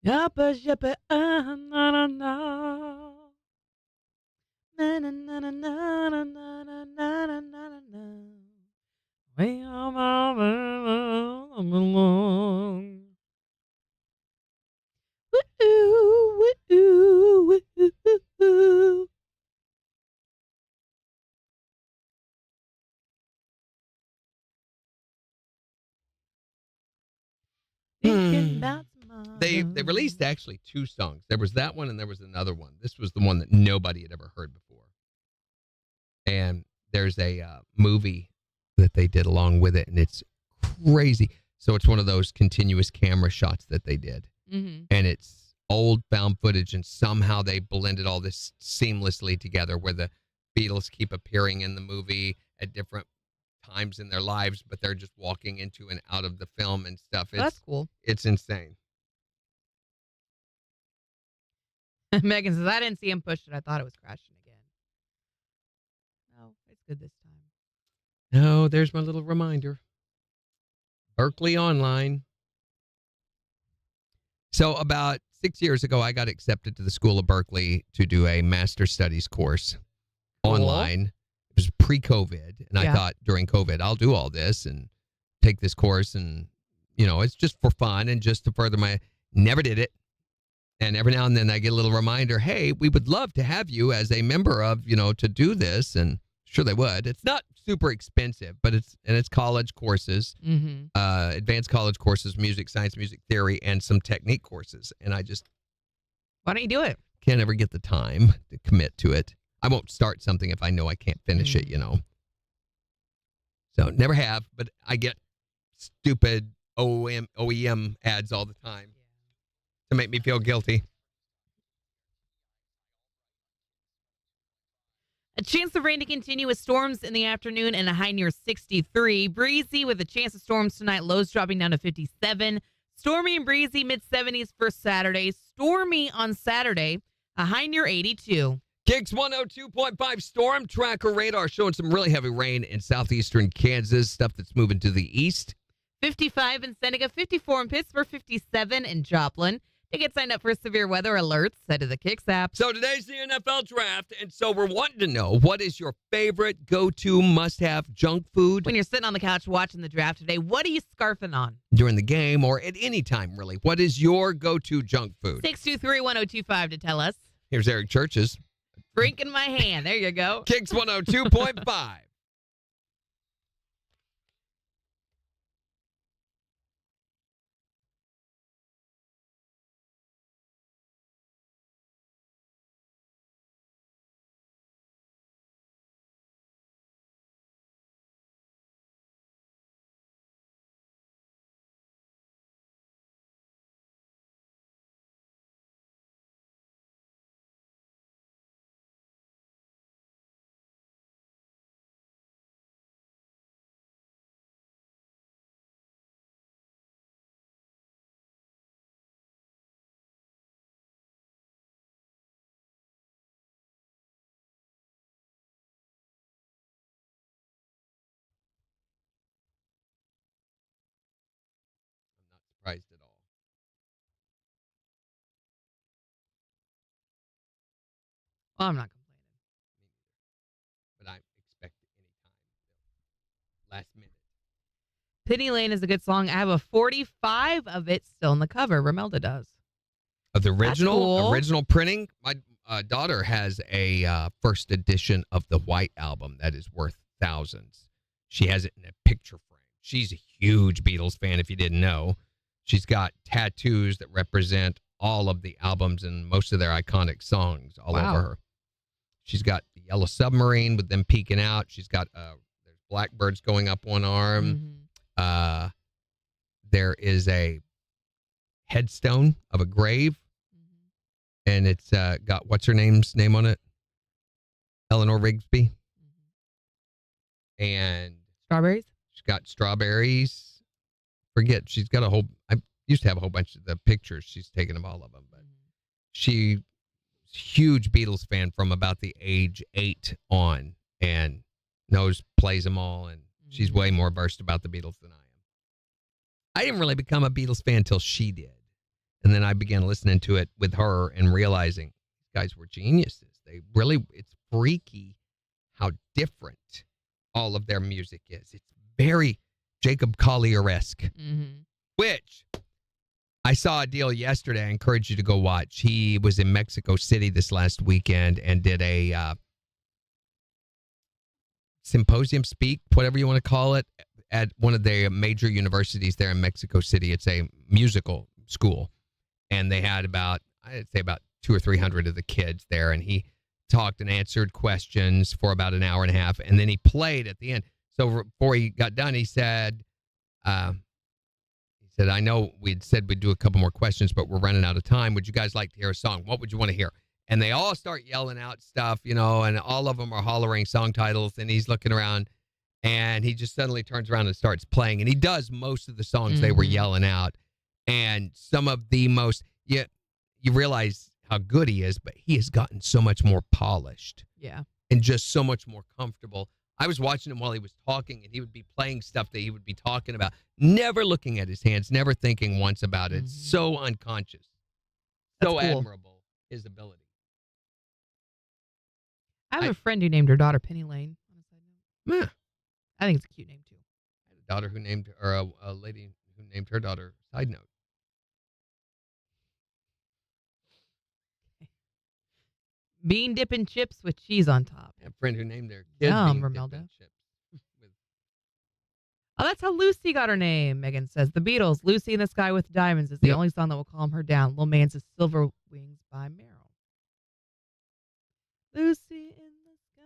Yappa yappa na na na. Na na na na na na na na na na na. Way I'm along. Woo woo woo. They released actually two songs. There was that one and there was another one. This was the one that nobody had ever heard before. And there's a movie that they did along with it, and it's crazy. So it's one of those continuous camera shots that they did. And it's old found footage, and somehow they blended all this seamlessly together where the Beatles keep appearing in the movie at different times in their lives, but they're just walking into and out of the film and stuff. That's cool. It's insane. Megan says, I didn't see him push it. I thought it was crashing again. No, it's good this time. No, there's my little reminder. Berkeley Online. So about 6 years ago, I got accepted to the School of Berkeley to do a master studies course online. It was pre-COVID, and I thought during COVID, I'll do all this and take this course, and, you know, it's just for fun and just to further my... Never did it. And every now and then I get a little reminder, hey, we would love to have you as a member of, you know, to do this. And sure they would. It's not super expensive, but it's college courses, advanced college courses, music, science, music theory, and some technique courses. And I just... Why don't you do it? Can't ever get the time to commit to it. I won't start something if I know I can't finish it, you know. So never have, but I get stupid OEM ads all the time to make me feel guilty. A chance of rain to continue with storms in the afternoon and a high near 63. Breezy with a chance of storms tonight. Lows dropping down to 57. Stormy and breezy mid-70s for Saturday. Stormy on Saturday. A high near 82. KIX 102.5 storm tracker radar showing some really heavy rain in southeastern Kansas. Stuff that's moving to the east. 55 in Seneca. 54 in Pittsburgh. 57 in Joplin. To get signed up for severe weather alerts, head to the KIX app. So today's the NFL draft, and so we're wanting to know, what is your favorite go-to must-have junk food? When you're sitting on the couch watching the draft today, what are you scarfing on? During the game or at any time, really. What is your go-to junk food? 623-1025 to tell us. Here's Eric Churches. Drink in my hand. There you go. KIX 102.5. Well, I'm not complaining. But I expect it anytime. Last minute. Penny Lane is a good song. I have a 45 of it still in the cover. Romelda does. Of the Cool. original printing, my daughter has a first edition of the White Album that is worth thousands. She has it in a picture frame. She's a huge Beatles fan, if you didn't know. She's got tattoos that represent all of the albums and most of their iconic songs all over her. She's got the Yellow Submarine with them peeking out. She's got there's blackbirds going up one arm. Mm-hmm. There is a headstone of a grave. And it's got what's her name's name on it? Eleanor Rigsby. And Strawberries? She's got strawberries. Forget, she's got a whole, I used to have a whole bunch of the pictures. She's taken of all of them. But she's a huge Beatles fan from about the age 8 on and plays them all. And she's way more versed about the Beatles than I am. I didn't really become a Beatles fan until she did. And then I began listening to it with her and realizing these guys were geniuses. It's freaky how different all of their music is. It's very Jacob Collier-esque, which I saw a deal yesterday. I encourage you to go watch. He was in Mexico City this last weekend and did a symposium speak, whatever you want to call it, at one of the major universities there in Mexico City. It's a musical school. And they had I'd say about 200 or 300 of the kids there. And he talked and answered questions for about an hour and a half. And then he played at the end. So before he got done, he said, I know we'd said we'd do a couple more questions, but we're running out of time. Would you guys like to hear a song? What would you want to hear? And they all start yelling out stuff, and all of them are hollering song titles. And he's looking around and he just suddenly turns around and starts playing. And he does most of the songs they were yelling out. And some of the most, you realize how good he is, but he has gotten so much more polished. Yeah. And just so much more comfortable. I was watching him while he was talking, and he would be playing stuff that he would be talking about, never looking at his hands, never thinking once about it. So unconscious. That's so cool. admirable, his ability. I have a friend who named her daughter Penny Lane. Yeah. I think it's a cute name, too. I had a daughter who named, or a lady who named her daughter, side note. Bean dipping chips with cheese on top. A friend who named their kid Yum, bean Romelda. dipping chips. Oh, that's how Lucy got her name, Megan says. The Beatles, Lucy in the Sky with Diamonds is the only song that will calm her down. Lil Man's Silver Wings by Meryl. Lucy in the Sky.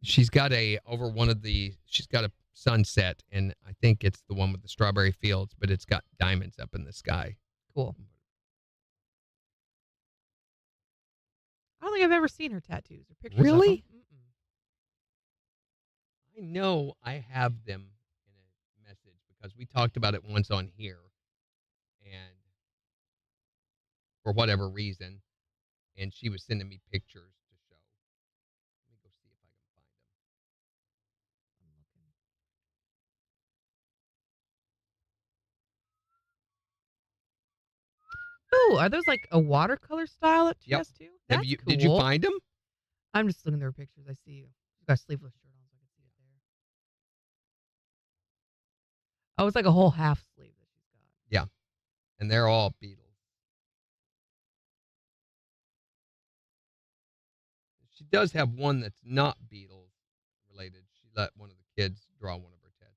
She's got she's got a sunset, and I think it's the one with the strawberry fields, but it's got diamonds up in the sky. Cool. I don't think I've ever seen her tattoos or pictures. Really? Of them. I know I have them in a message because we talked about it once on here, and for whatever reason, and she was sending me pictures to show. Let me go see if I can find them. Ooh, are those like a watercolor style at Yep. TS2? That's cool. Did you find them? I'm just looking at their pictures. I see you. She's got a sleeveless shirt on, so I can see it there. Oh, it's like a whole half sleeve that she's got. Yeah. And they're all Beatles. She does have one that's not Beatles related. She let one of the kids draw one of her tattoos.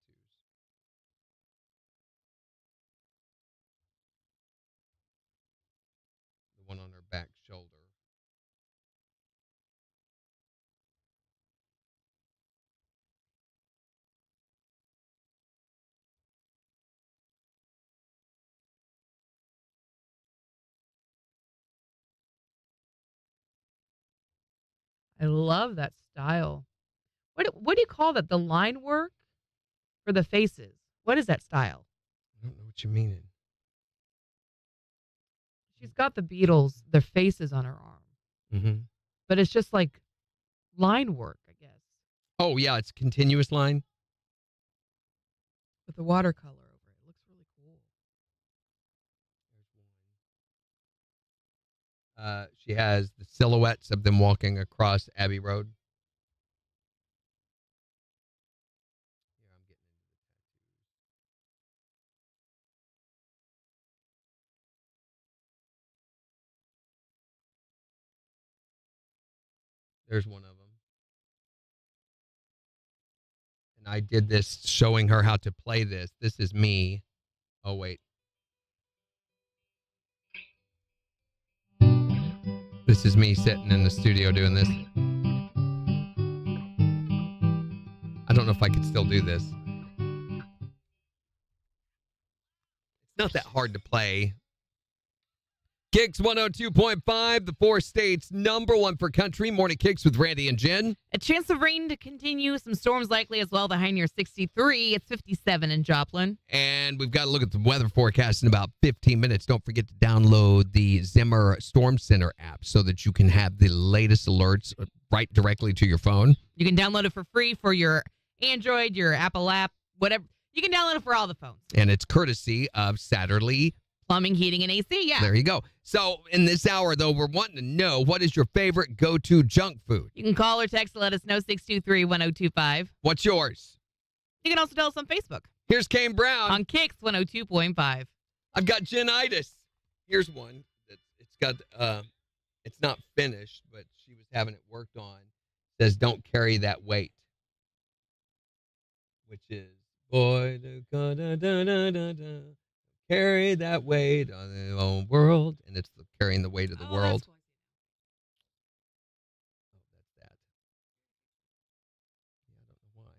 The one on her back shoulder. I love that style. What do you call that? The line work for the faces. What is that style? I don't know what you mean. She's got the Beatles, their faces on her arm. Mm-hmm. But it's just like line work, I guess. Oh, yeah, it's continuous line. With the watercolor over it. It looks really cool. She has the silhouettes of them walking across Abbey Road. There's one of them. And I did this showing her how to play this. This is me. Oh, wait. This is me sitting in the studio doing this. I don't know if I could still do this. It's not that hard to play. KIX 102.5, the 4 states number 1 for country. Morning KIX with Randy and Jen. A chance of rain to continue. Some storms likely as well. The high near 63. It's 57 in Joplin. And we've got to look at the weather forecast in about 15 minutes. Don't forget to download the Zimmer Storm Center app so that you can have the latest alerts right directly to your phone. You can download it for free for your Android, your Apple app, whatever. You can download it for all the phones. And it's courtesy of Satterley Plumbing, heating, and AC, yeah. There you go. So in this hour, though, we're wanting to know, what is your favorite go-to junk food? You can call or text to let us know, 623-1025. What's yours? You can also tell us on Facebook. Here's Kane Brown. On KIX 102.5. I've got genitis. Here's one. It's got, it's not finished, but she was having it worked on. It says, don't carry that weight. Which is, boy, da-da-da-da-da-da. Carry that weight on the whole world. And it's carrying the weight of the world. That's that. Yeah, I don't know why.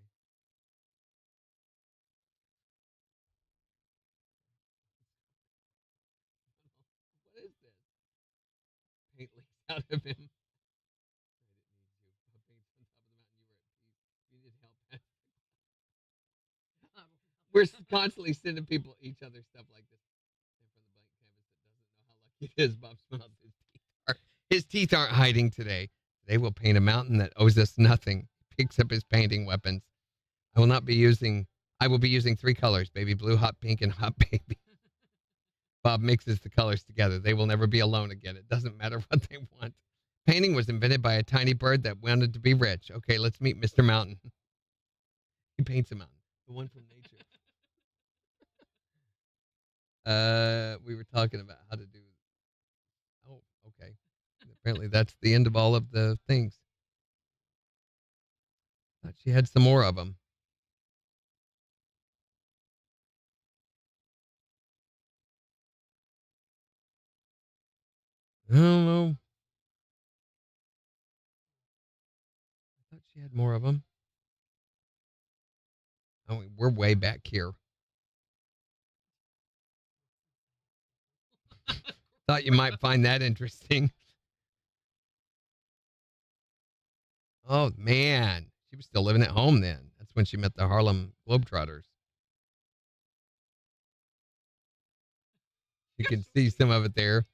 What is this? Paint leaks out of him. We're constantly sending people each other stuff like this in front of the blank canvas that doesn't know how lucky it is. Bob smiles. His teeth aren't hiding today. They will paint a mountain that owes us nothing. Picks up his painting weapons. I will be using 3 colors: baby blue, hot pink, and hot baby. Bob mixes the colors together. They will never be alone again. It doesn't matter what they want. Painting was invented by a tiny bird that wanted to be rich. Okay, let's meet Mr. Mountain. He paints a mountain. The one from nature. We were talking about how to do. Oh, okay. Apparently that's the end of all of the things. Thought she had some more of them. I don't know. I thought she had more of them. Oh, we're way back here. Thought you might find that interesting. Oh, man. She was still living at home then. That's when she met the Harlem Globetrotters. You can see some of it there.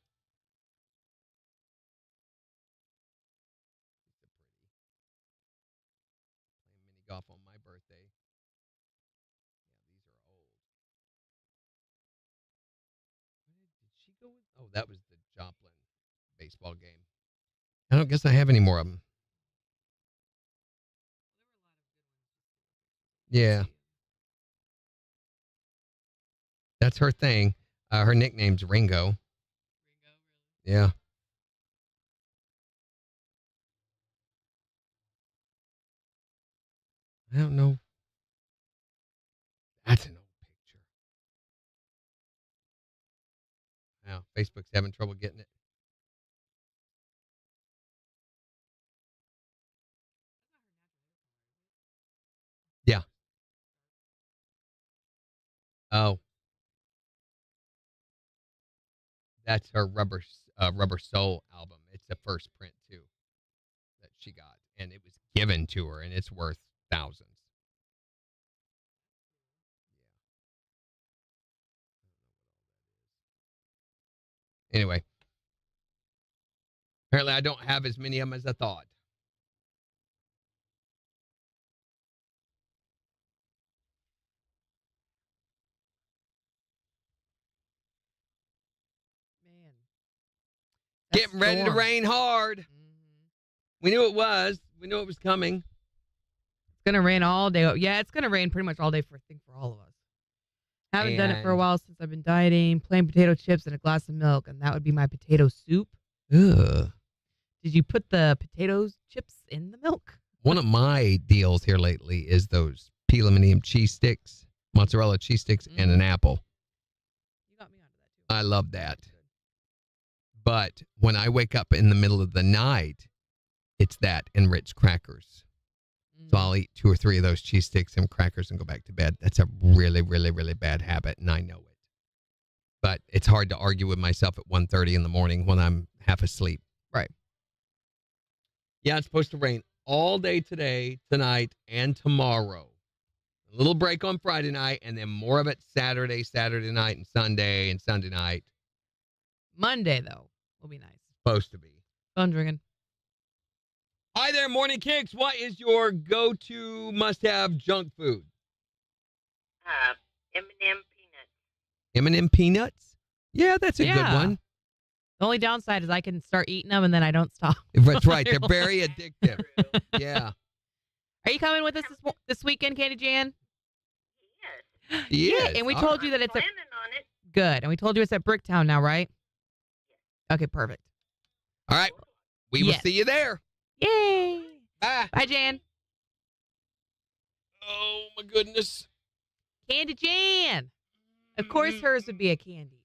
Playing mini golf on my birthday. Yeah, these are old. Did she go with? Oh, that was the Joplin baseball game. I don't guess I have any more of them. Yeah. That's her thing. Her nickname's Ringo. Yeah. I don't know. That's an old picture. Wow, Facebook's having trouble getting it. Yeah. Oh. That's her Rubber Soul album. It's the first print, too, that she got. And it was given to her, and it's worth thousands. Yeah. Anyway. Apparently, I don't have as many of them as I thought. Man. Getting ready to rain hard. We knew it was. We knew it was coming. It's going to rain all day. Yeah, it's going to rain pretty much all day for all of us. Haven't done it for a while since I've been dieting. Plain potato chips and a glass of milk, and that would be my potato soup. Ugh. Did you put the potato chips in the milk? One of my deals here lately is those peel and cheese sticks, mozzarella cheese sticks, and an apple. You got me onto that too. I love that. But when I wake up in the middle of the night, it's that and Ritz crackers. So I'll eat 2 or 3 of those cheese sticks and crackers and go back to bed. That's a really, really, really bad habit, and I know it. But it's hard to argue with myself at 1:30 in the morning when I'm half asleep. Right. Yeah, it's supposed to rain all day today, tonight, and tomorrow. A little break on Friday night, and then more of it Saturday night, and Sunday night. Monday, though, will be nice. Supposed to be. Phone ringing. Hi there, Morning Kicks. What is your go-to must-have junk food? M&M peanuts. M&M peanuts? Yeah, that's a good one. The only downside is I can start eating them and then I don't stop. That's right. They're very addictive. Yeah. Are you coming with us this weekend, Candy Jan? Yes. Yes. And we told you that it's planning on it. good. And we told you it's at Bricktown now, right? Okay, perfect. All right. We will see you there. Yay. Bye. Bye, Jan. Oh, my goodness. Candy Jan. Of course hers would be a candy.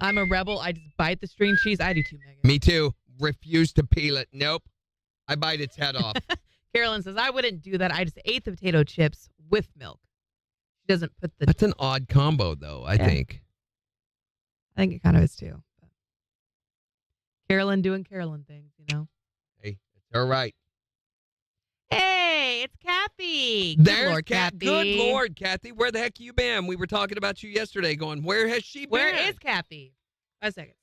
I'm a rebel. I just bite the string cheese. I do too, Megan. Me too. Refuse to peel it. Nope. I bite its head off. Carolyn says, I wouldn't do that. I just ate the potato chips with milk. She doesn't put the... That's an odd combo, though, I think. I think it kind of is, too. Carolyn doing Carolyn things, you know? Hey, it's all right. Hey, it's Kathy. There's Lord, Kathy. Good Lord, Kathy. Where the heck you been? We were talking about you yesterday going, where has she been? Where is Kathy? 5 seconds.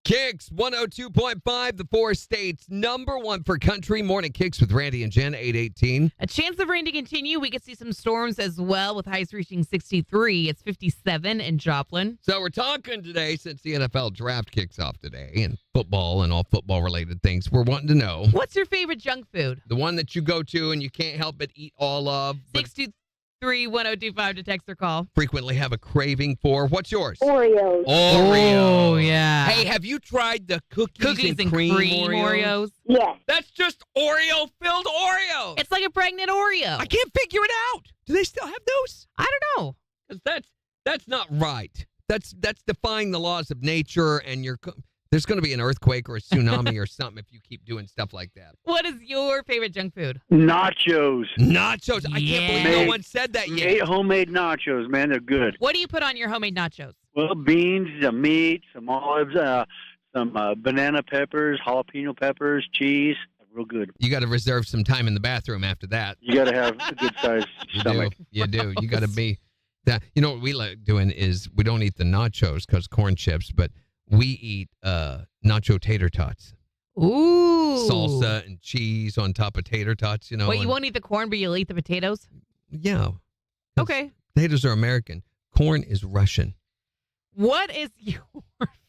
KIX 102.5, the 4 states #1 for country. Morning KIX with Randy and Jen, 818. A chance of rain to continue. We could see some storms as well with highs reaching 63. It's 57 in Joplin. So we're talking today, since the NFL draft kicks off today, and football and all football-related things, we're wanting to know. What's your favorite junk food? The one that you go to and you can't help but eat all of. 623-1025 to text or call. Frequently have a craving for. What's yours? Oreos. Oh, yeah. Hey, have you tried the cookies and cream Oreos? Yes. That's just Oreo-filled Oreos. It's like a pregnant Oreo. I can't figure it out. Do they still have those? I don't know. Because that's not right. That's defying the laws of nature, and there's going to be an earthquake or a tsunami or something if you keep doing stuff like that. What is your favorite junk food? Nachos. Nachos. I can't believe no one said that yet. Homemade nachos, man. They're good. What do you put on your homemade nachos? Well, beans, some meat, some olives, some banana peppers, jalapeno peppers, cheese. Real good. You got to reserve some time in the bathroom after that. You got to have a good-sized stomach. You do. You got to be that. You know what we like doing is we don't eat the nachos because corn chips, but we eat nacho tater tots. Ooh. Salsa and cheese on top of tater tots, you know. Wait, you won't eat the corn, but you'll eat the potatoes? Yeah. Okay. Potatoes are American. Corn is Russian. What is your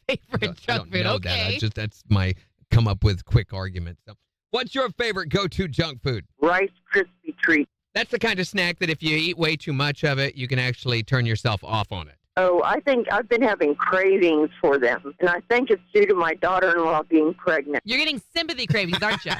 favorite junk food? Okay. That's my come up with quick argument. So, what's your favorite go-to junk food? Rice Krispie treat. That's the kind of snack that if you eat way too much of it, you can actually turn yourself off on it. Oh, I think I've been having cravings for them, and I think it's due to my daughter-in-law being pregnant. You're getting sympathy cravings, aren't you?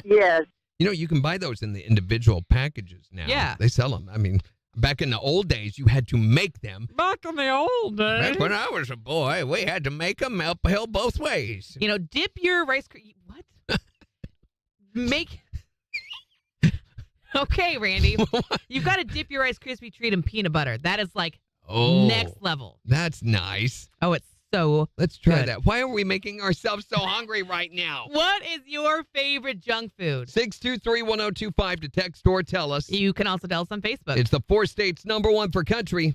Yes. You know, you can buy those in the individual packages now. Yeah. They sell them. I mean, back in the old days, you had to make them. Back in the old days. Back when I was a boy, we had to make them uphill both ways. You know, dip your rice... What? Make... Okay, Randy. You've got to dip your Rice Krispie treat in peanut butter. That is like next level. That's nice. Oh, it's so Let's try good. that. Why are we making ourselves so hungry right now? What is your favorite junk food? 623-1025 to text or tell us. You can also tell us on Facebook. It's the 4 states #1 for country. You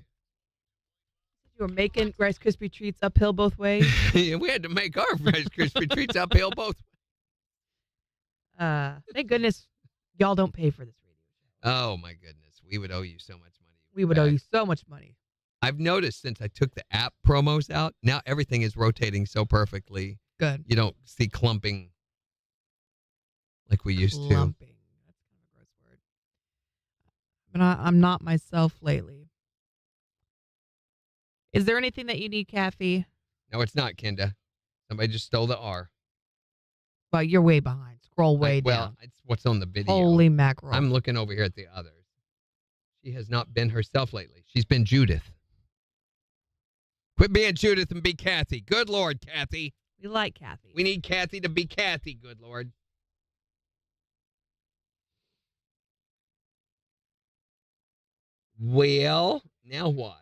were making Rice Krispie treats uphill both ways? We had to make our Rice Krispie treats uphill both ways. Thank goodness y'all don't pay for this radio Oh, my goodness. We would owe you so much money. We would owe you so much money. I've noticed since I took the app promos out, now everything is rotating so perfectly. Good. You don't see clumping like we used to. Clumping. That's kind of a gross word. But I'm not myself lately. Is there anything that you need, Kathy? No, it's not, Kenda. Somebody just stole the R. Well, you're way behind. Scroll way down. Well, it's what's on the video. Holy mackerel. I'm looking over here at the others. She has not been herself lately. She's been Judith. Quit being Judith and be Kathy. Good Lord, Kathy. We like Kathy. We need Kathy to be Kathy, good Lord. Well, now what?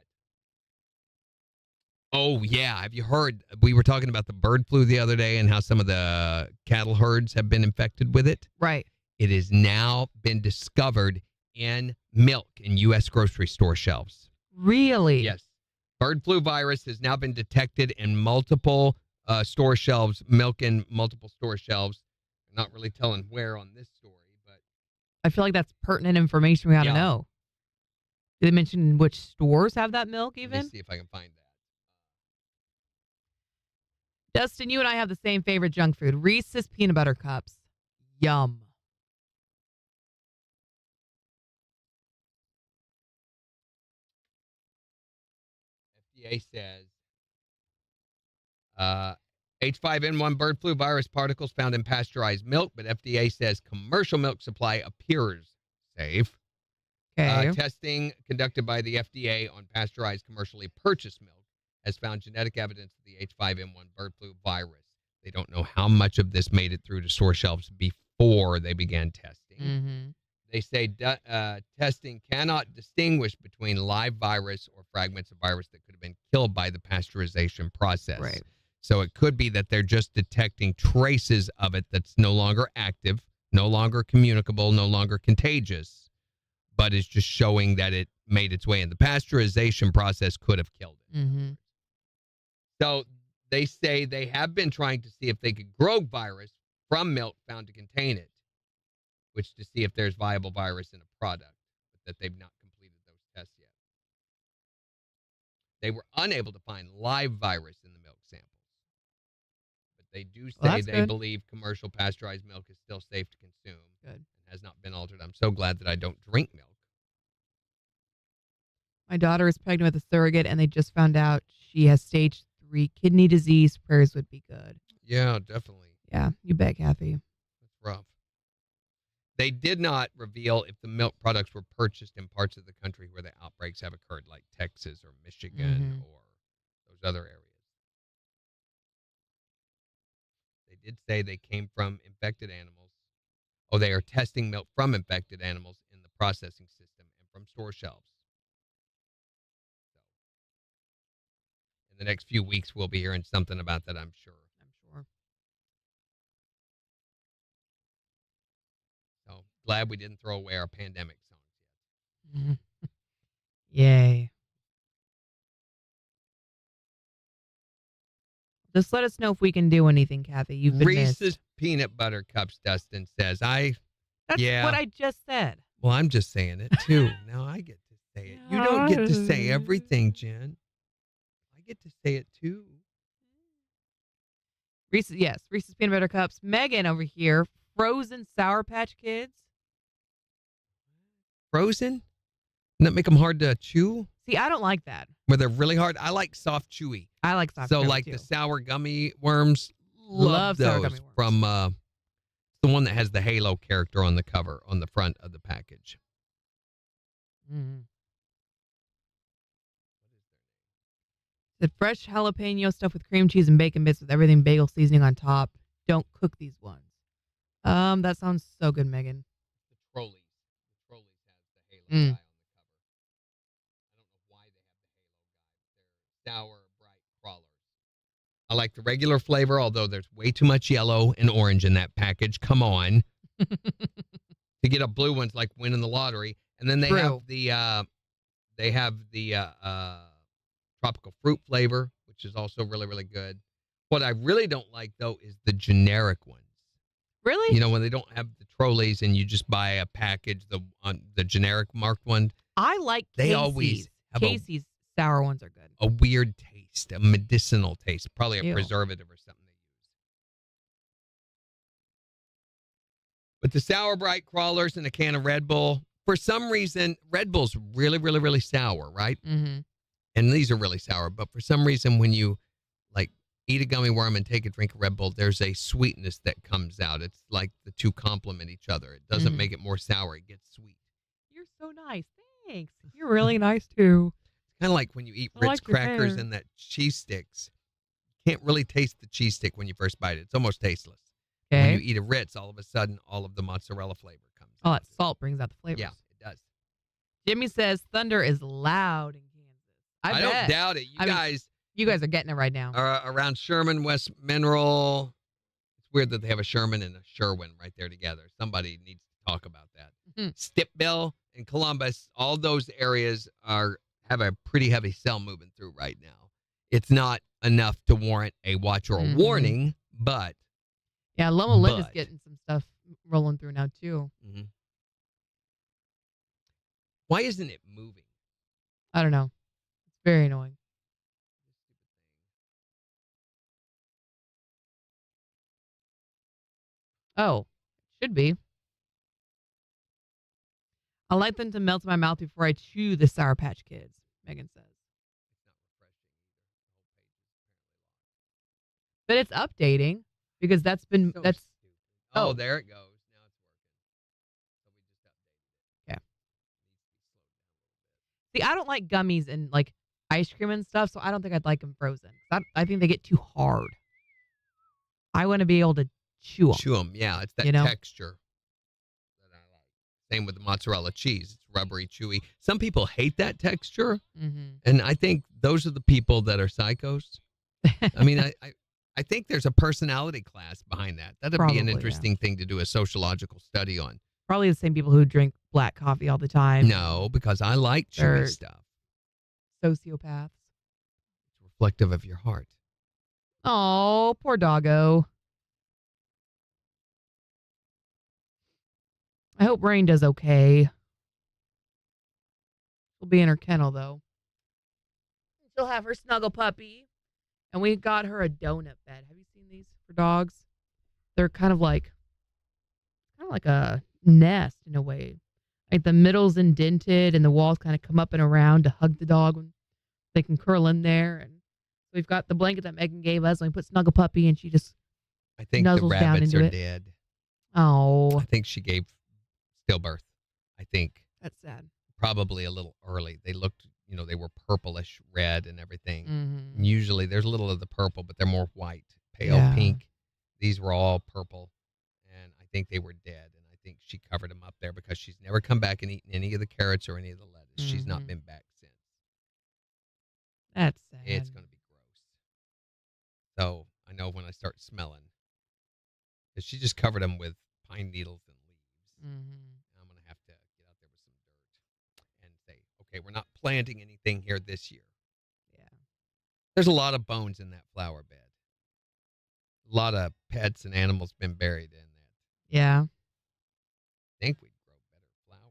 Oh, yeah. Have you heard? We were talking about the bird flu the other day and how some of the cattle herds have been infected with it. Right. It has now been discovered in milk in U.S. grocery store shelves. Really? Yes. Bird flu virus has now been detected in multiple store shelves, milk in multiple store shelves. I'm not really telling where on this story, but I feel like that's pertinent information we ought to know. Did they mention which stores have that milk even? Let me see if I can find that. Dustin, you and I have the same favorite junk food, Reese's Peanut Butter Cups. Yum. FDA says H5N1 bird flu virus particles found in pasteurized milk, but FDA says commercial milk supply appears safe. Okay. Testing conducted by the FDA on pasteurized commercially purchased milk has found genetic evidence of the H5N1 bird flu virus. They don't know how much of this made it through to store shelves before they began testing. Mm-hmm. They say testing cannot distinguish between live virus or fragments of virus that could have been killed by the pasteurization process. Right. So it could be that they're just detecting traces of it that's no longer active, no longer communicable, no longer contagious, but is just showing that it made its way in. The pasteurization process could have killed it. Mm-hmm. So they say they have been trying to see if they could grow virus from milk found to contain it, which to see if there's viable virus in a product, but that they've not completed those tests yet. They were unable to find live virus in the milk samples, but they do say they believe commercial pasteurized milk is still safe to consume. Good. And has not been altered. I'm so glad that I don't drink milk. My daughter is pregnant with a surrogate, and they just found out she has stage 3 kidney disease. Prayers would be good. Yeah, definitely. Yeah, you bet, Kathy. That's rough. They did not reveal if the milk products were purchased in parts of the country where the outbreaks have occurred, like Texas or Michigan or those other areas. They did say they came from infected animals. Oh, they are testing milk from infected animals in the processing system and from store shelves. So, in the next few weeks, we'll be hearing something about that, I'm sure. So, glad we didn't throw away our pandemic songs yet. Yay. Just let us know if we can do anything, Kathy. You've been Reese's missed. Peanut Butter Cups, Dustin says. That's what I just said. Well, I'm just saying it, too. Now I get to say it. You don't get to say everything, Jen. I get to say it, too. Reese's Peanut Butter Cups. Megan over here, frozen Sour Patch Kids. Frozen? Doesn't that make them hard to chew? See, I don't like that. Where they're really hard? I like soft, chewy. I like soft, so chewy, like too. the sour gummy worms, love those sour gummy worms. From the one that has the Halo character on the cover, on the front of the package. Mm-hmm. The fresh jalapeno stuffed with cream cheese and bacon bits with everything bagel seasoning on top. Don't cook these ones. That sounds so good, Megan. The Trolleys. The Trolleys has the Halo guy on the cover. I don't know why they have the Halo guy. They're sour, bright crawlers. I like the regular flavor, although there's way too much yellow and orange in that package. Come on. To get a blue one's like winning the lottery. And then they have the tropical fruit flavor, which is also really, really good. What I really don't like, though, is the generic ones. Really? You know, when they don't have the trolleys and you just buy a package, the generic marked one. I like They Casey's. always have Casey's sour ones are good. a weird taste, a medicinal taste, probably a Ew. preservative or something they use. But the Sour Bright crawlers and a can of Red Bull, for some reason, Red Bull's really, really, really sour, right? Mm-hmm. And these are really sour, but for some reason, when you like eat a gummy worm and take a drink of Red Bull, there's a sweetness that comes out. It's like the two complement each other. It doesn't make it more sour. It gets sweet. You're so nice. Thanks. You're really nice too. It's kind of like when you eat I Ritz like your crackers hair. and that cheese sticks. You can't really taste the cheese stick when you first bite it. It's almost tasteless. Okay. When you eat a Ritz, all of a sudden, all of the mozzarella flavor comes Oh, out. that salt brings out the flavors. Yeah, it does. Jimmy says thunder is loud in Kansas. I don't doubt it. You guys are getting it right now. Are around Sherman, West Mineral. It's weird that they have a Sherman and a Sherwin right there together. Somebody needs to talk about that. Stipville and Columbus, all those areas have a pretty heavy cell moving through right now. It's not enough to warrant a watch or a warning, but Yeah, Loma Linda's getting some stuff rolling through now too. Why isn't it moving? I don't know. It's very annoying. Oh, should be. I like them to melt in my mouth before I chew the Sour Patch Kids, Megan says. But it's updating because that's been Oh, there it goes. Now it's working. Yeah. See, I don't like gummies and like ice cream and stuff, so I don't think I'd like them frozen. I think they get too hard. I want to be able to chew them. Chew them, yeah. It's that texture that I like. Same with the mozzarella cheese. It's rubbery, chewy. Some people hate that texture, and I think those are the people that are psychos. I mean, I think there's a personality class behind that. That'd be an interesting thing to do a sociological study on. Probably the same people who drink black coffee all the time. No, because I like chewy stuff. Sociopaths. It's reflective of your heart. Oh, poor doggo. I hope Rain does okay. She'll be in her kennel, though. She'll have her snuggle puppy. And we got her a donut bed. Have you seen these for dogs? They're kind of like a nest in a way. Like the middle's indented and the walls kind of come up and around to hug the dog when they can curl in there. And we've got the blanket that Megan gave us and we put Snuggle Puppy and she just I think the nuzzles down rabbits into are it. dead. Oh. I think she gave stillbirth. I think. That's sad. Probably a little early. They looked, they were purplish red and everything. Mm-hmm. Usually there's a little of the purple, but they're more white, pale pink. These were all purple, and I think they were dead. And I think she covered them up there because she's never come back and eaten any of the carrots or any of the lettuce. She's not been back since. That's sad. It's going to be gross. So I know when I start smelling, because she just covered them with pine needles and leaves. I'm going to have to get out there with some dirt and say, okay, we're not planting anything here this year. Yeah. There's a lot of bones in that flower bed. A lot of pets and animals been buried in that. Yeah. I think we'd grow better flowers.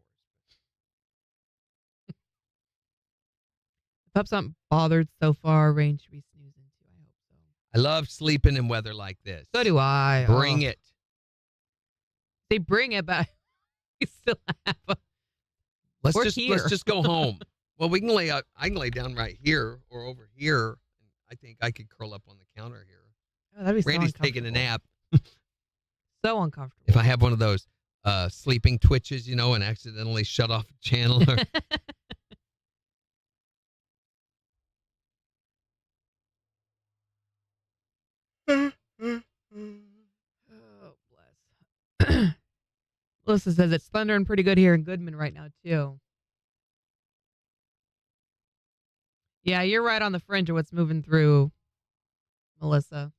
The pups aren't bothered so far. Rain should be snoozing too. I hope so. I love sleeping in weather like this. So do I. Bring it. They bring it, but we still have a... Let's just go home. Well, we can lay out. I can lay down right here or over here. I think I could curl up on the counter here. Oh, that'd be Randy's so taking a nap. So uncomfortable. If I have one of those sleeping twitches, and accidentally shut off a channel. Oh, bless. Melissa says it's thundering pretty good here in Goodman right now, too. Yeah, you're right on the fringe of what's moving through, Melissa.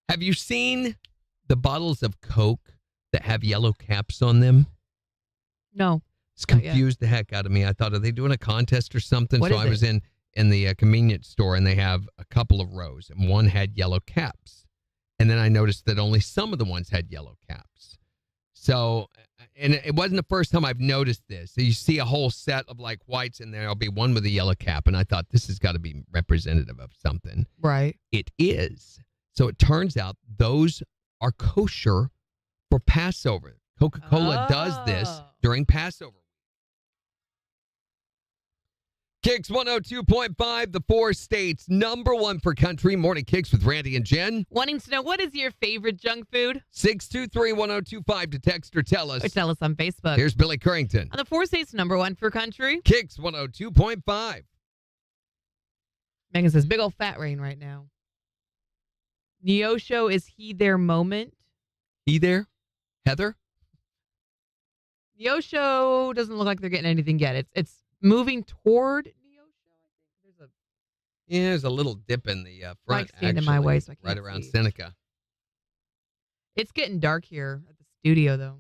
Have you seen the bottles of Coke that have yellow caps on them? No. It's confused the heck out of me. I thought, are they doing a contest or something? What So is I was in in the convenience store, and they have a couple of rows, and one had yellow caps. And then I noticed that only some of the ones had yellow caps. So, and it wasn't the first time I've noticed this. So you see a whole set of like whites, and there'll be one with a yellow cap, and I thought this has got to be representative of something. Right. It is. So it turns out those are kosher for Passover. Coca-Cola does this during Passover. KIX 102.5, the 4 states, #1 for country. Morning KIX with Randy and Jen. Wanting to know, what is your favorite junk food? 623-1025 to text or tell us. Or tell us on Facebook. Here's Billy Currington. On the 4 states, #1 for country. KIX 102.5. Megan says, big old fat rain right now. Neosho, is he there moment? He there? Heather? Neosho doesn't look like they're getting anything yet. It's moving toward Neosho. There's a little dip in the front, Mike's standing in my way, so I can't right around see. Seneca. It's getting dark here at the studio, though.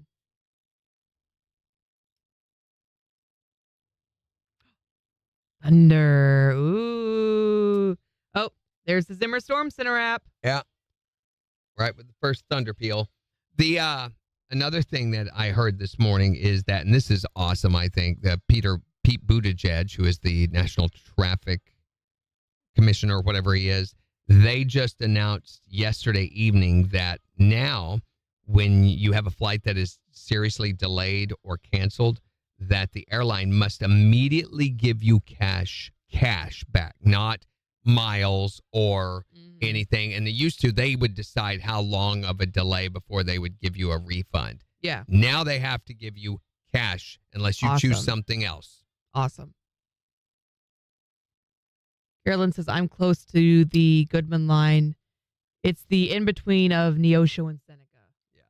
Thunder. Ooh. Oh, there's the Zimmer Storm Center app. Yeah. Right with the first thunder peal. The another thing that I heard this morning is that, and this is awesome, I think, that Pete Buttigieg, who is the National Traffic Commissioner, or whatever he is, they just announced yesterday evening that now when you have a flight that is seriously delayed or canceled, that the airline must immediately give you cash back, not miles or anything. And they would decide how long of a delay before they would give you a refund. Yeah. Now they have to give you cash unless you choose something else. Awesome. Carolyn says, I'm close to the Goodman line. It's the in-between of Neosho and Seneca. Yeah.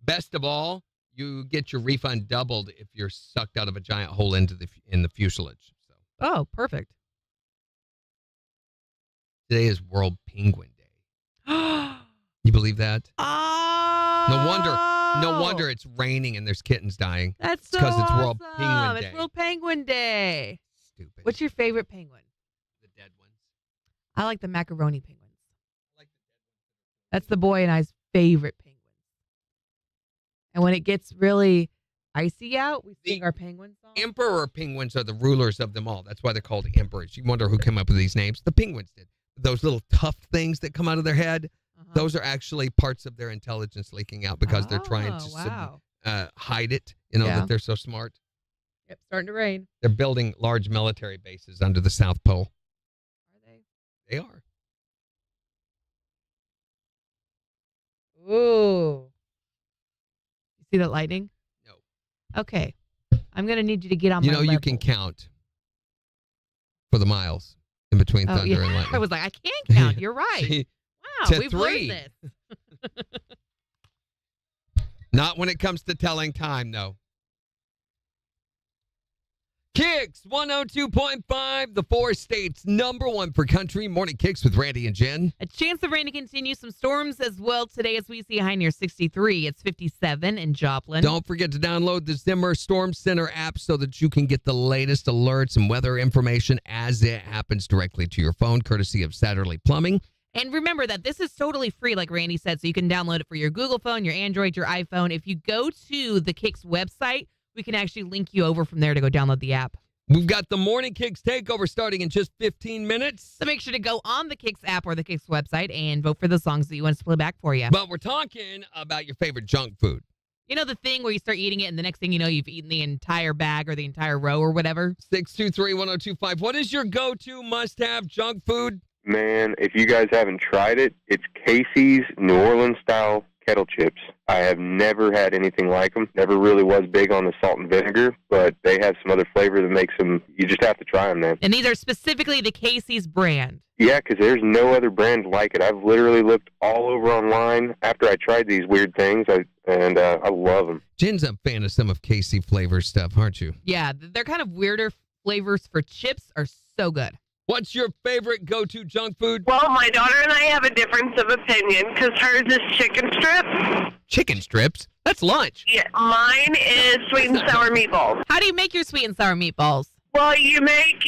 Best of all, you get your refund doubled if you're sucked out of a giant hole in the fuselage. So. Oh, perfect. Today is World Penguin Day. You believe that? Oh! No wonder it's raining and there's kittens dying. That's so because it's awesome. World Penguin Day. It's World Penguin Day. Stupid. What's your favorite penguin? The dead ones. I like the macaroni penguins. That's the boy and I's favorite penguin. And when it gets really icy out, we sing our penguin song. Emperor penguins are the rulers of them all. That's why they're called emperors. You wonder who came up with these names. The penguins did. Those little tough things that come out of their head, those are actually parts of their intelligence leaking out because they're trying to hide it, that they're so smart. Yep, starting to rain. They're building large military bases under the South Pole. Are they? They are. Ooh. You see that lightning? No. Okay. I'm going to need you to get on my level. You can count for the miles in between thunder and lightning. I was like, I can count. You're right. Wow, we've 3. learned this. Not when it comes to telling time, though. KIX 102.5, the 4 states, #1 for country. Morning KIX with Randy and Jen. A chance of rain to continue. Some storms as well today as we see a high near 63. It's 57 in Joplin. Don't forget to download the Zimmer Storm Center app so that you can get the latest alerts and weather information as it happens directly to your phone, courtesy of Satterley Plumbing. And remember that this is totally free, like Randy said, so you can download it for your Google phone, your Android, your iPhone. If you go to the KIX website, we can actually link you over from there to go download the app. We've got the Morning KIX Takeover starting in just 15 minutes. So make sure to go on the KIX app or the KIX website and vote for the songs that you want us to play back for you. But we're talking about your favorite junk food. You know the thing where you start eating it and the next thing you know, you've eaten the entire bag or the entire row or whatever? 623-1025. What is your go-to must-have junk food? Man, if you guys haven't tried it, it's Casey's New Orleans-style kettle chips. I have never had anything like them. Never really was big on the salt and vinegar, but they have some other flavor that makes them, you just have to try them, man. And these are specifically the Casey's brand. Yeah, because there's no other brand like it. I've literally looked all over online after I tried these weird things, and I love them. Jen's a fan of some of Casey flavor stuff, aren't you? Yeah, they're kind of weirder flavors for chips are so good. What's your favorite go-to junk food? Well, my daughter and I have a difference of opinion because hers is chicken strips. Chicken strips? That's lunch. Yeah, mine is sweet and sour meatballs. How do you make your sweet and sour meatballs? Well, you mix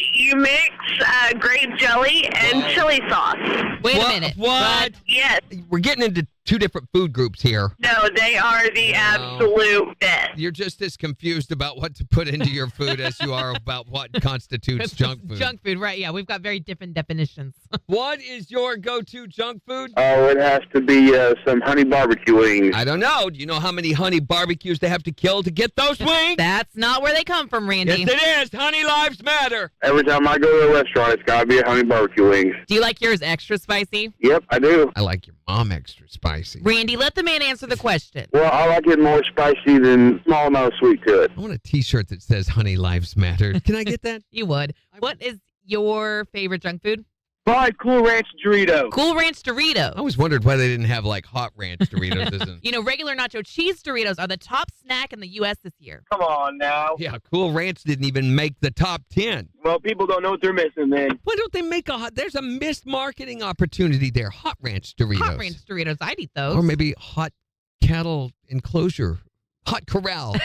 grape jelly and chili sauce. Wait a minute. What? Yes. We're getting into two different food groups here. No, they are the absolute best. You're just as confused about what to put into your food as you are about what constitutes junk food. Junk food, right? Yeah, we've got very different definitions. What is your go-to junk food? Oh, it has to be some honey barbecue wings. I don't know. Do you know how many honey barbecues they have to kill to get those wings? That's not where they come from, Randy. Yes, it is. Honey lives matter. Every time I go to a restaurant, it's got to be a honey barbecue wings. Do you like yours extra spicy? Yep, I do. I like your mom extra spicy. Randy, let the man answer the question. Well, I like it more spicy than small amount of sweet to it. I want a T-shirt that says honey lives matter. Can I get that? You would. What is your favorite junk food? Buy Cool Ranch Dorito. Cool Ranch Dorito. I always wondered why they didn't have like hot ranch Doritos. You know, regular nacho cheese Doritos are the top snack in the U.S. this year. Come on now. Yeah, Cool Ranch didn't even make the top 10. Well, people don't know what they're missing, man. Why don't they make there's a missed marketing opportunity there. Hot ranch Doritos. Hot Ranch Doritos. I'd eat those. Or maybe hot cattle enclosure. Hot corral.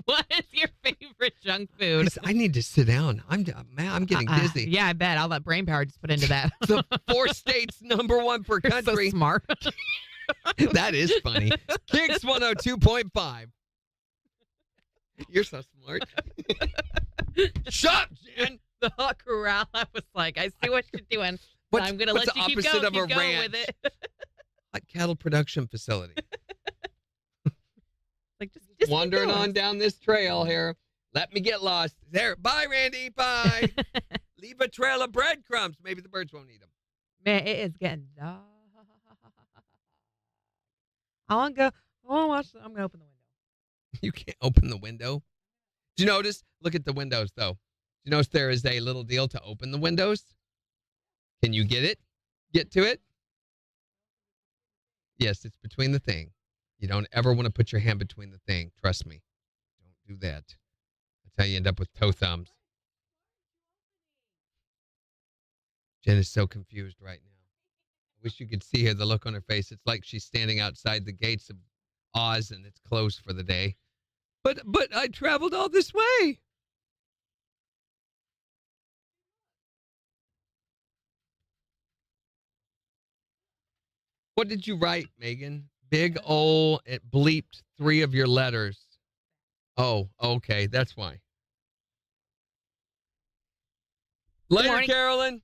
What is your favorite junk food? I need to sit down. I'm getting dizzy. Yeah, I bet. All that brain power just put into that. The 4 states #1 per You're country. so smart. That is funny. KIX 102.5. You're so smart. Shut up, Jen. The hot corral. I was like, I see what you're doing. I'm going to let you keep opposite going. of a Keep going ranch? with it. Hot cattle production facility. Like just Wandering keep going. on down this trail here. Let me get lost. There. Bye, Randy. Bye. Leave a trail of breadcrumbs. Maybe the birds won't eat them. Man, it is getting dark. I want to go. I want to watch. I'm going to open the window. You can't open the window. Did you notice? Look at the windows, though. Did you notice there is a little deal to open the windows? Can you get it? Get to it? Yes, it's between the thing. You don't ever want to put your hand between the thing. Trust me. Don't do that. That's how you end up with toe thumbs. Jen is so confused right now. I wish you could see her, the look on her face. It's like she's standing outside the gates of Oz and it's closed for the day. But I traveled all this way. What did you write, Megan? Big O, it bleeped 3 of your letters. Oh, okay. That's why. Later, Carolyn.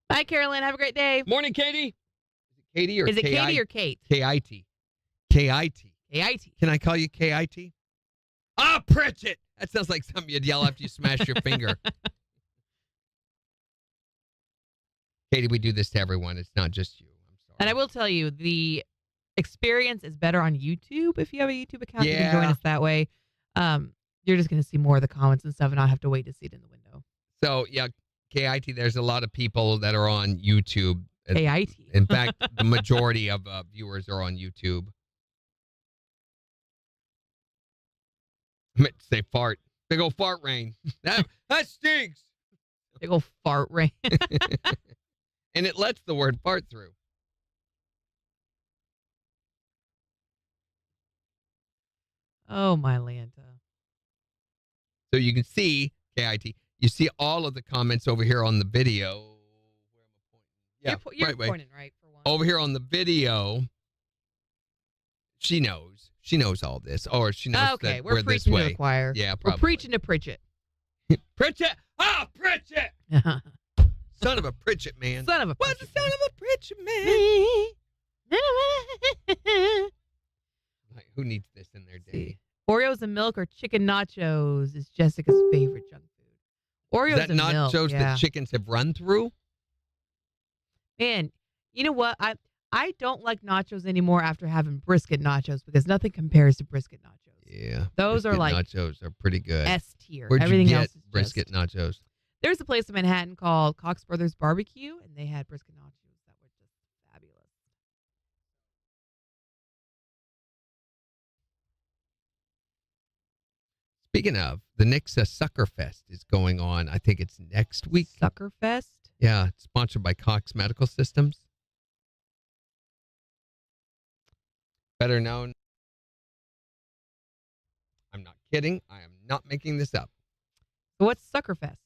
Bye, Carolyn. Have a great day. Morning, Katie. Is it Katie or Is it Katie or Kate? K-I-T. K-I-T. K-I-T. Can I call you K-I-T? Ah, Pritchett. That sounds like something you'd yell after you smash your finger. Katie, we do this to everyone. It's not just you. I'm sorry. And I will tell you, the experience is better on YouTube. If you have a YouTube account, you can join us that way. You're just going to see more of the comments and stuff and not have to wait to see it in the window. So, yeah, KIT, there's a lot of people that are on YouTube. KIT. In fact, the majority of viewers are on YouTube. I meant to say fart. Big old fart rain. That stinks. Big old fart rain. And it lets the word fart through. Oh, my Lanta. So you can see, KIT, you see all of the comments over here on the video. Yeah, you're pointing right for one. Over here on the video, she knows. She knows all this. Or she knows okay, that we're this preaching way. to the choir. Yeah, probably. We're preaching to Pritchett. Pritchett! Ah, Pritchett! Son of a Pritchett, man. Son of a What's the son of a Pritchett, man? Like, who needs this in their day? Oreos and milk or chicken nachos is Jessica's favorite junk food. Oreos Is that and milk. nachos Yeah. that chickens have run through? Man, you know what? I don't like nachos anymore after having brisket nachos because nothing compares to brisket nachos. Yeah. Those are brisket like nachos are pretty good. S tier. Where'd Everything you get else is brisket nachos? There's a place in Manhattan called Cox Brothers Barbecue, and they had brisket nachos that were just fabulous. Speaking of, the Nixa Sucker Fest is going on. I think it's next week. Sucker Fest? Yeah, it's sponsored by Cox Medical Systems. Better known. I'm not kidding. I am not making this up. So what's Sucker Fest?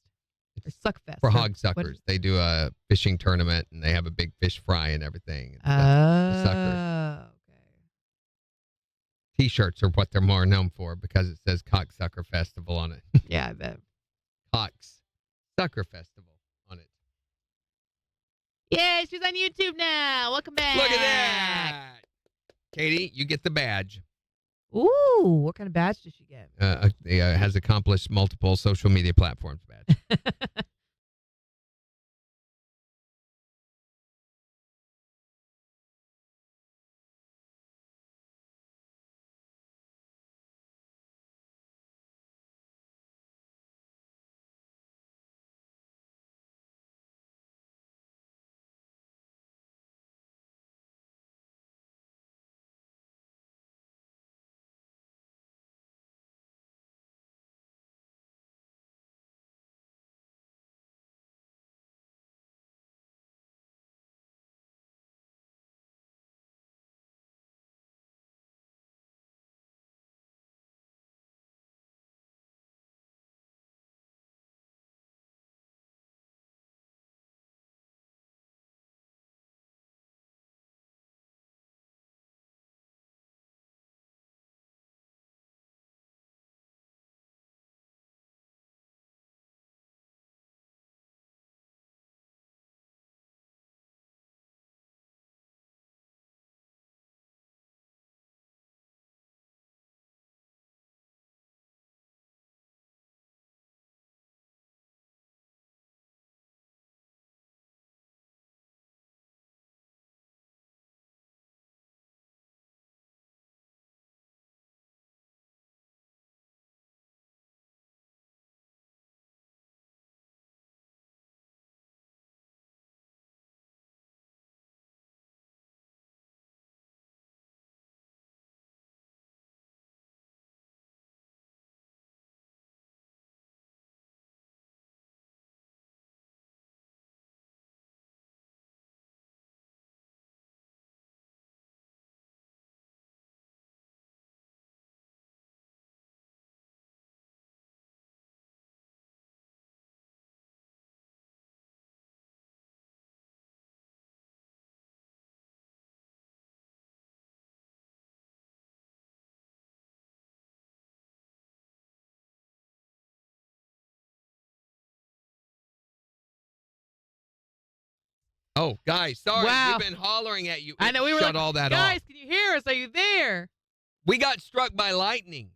Or Suck Fest? For hog suckers. They do a fishing tournament, and they have a big fish fry and everything. And the suckers. Okay. T-shirts are what they're more known for because it says Cox Sucker Festival on it. Yeah, I bet. Cox Sucker Festival on it. Yay, she's on YouTube now. Welcome back. Look at that. Katie, you get the badge. Ooh, what kind of badge did she get? Has accomplished multiple social media platforms badge. Oh, guys, sorry. Wow. We've been hollering at you. I know we were Shut like, all that guys, off. can you hear us? Are you there? We got struck by lightning.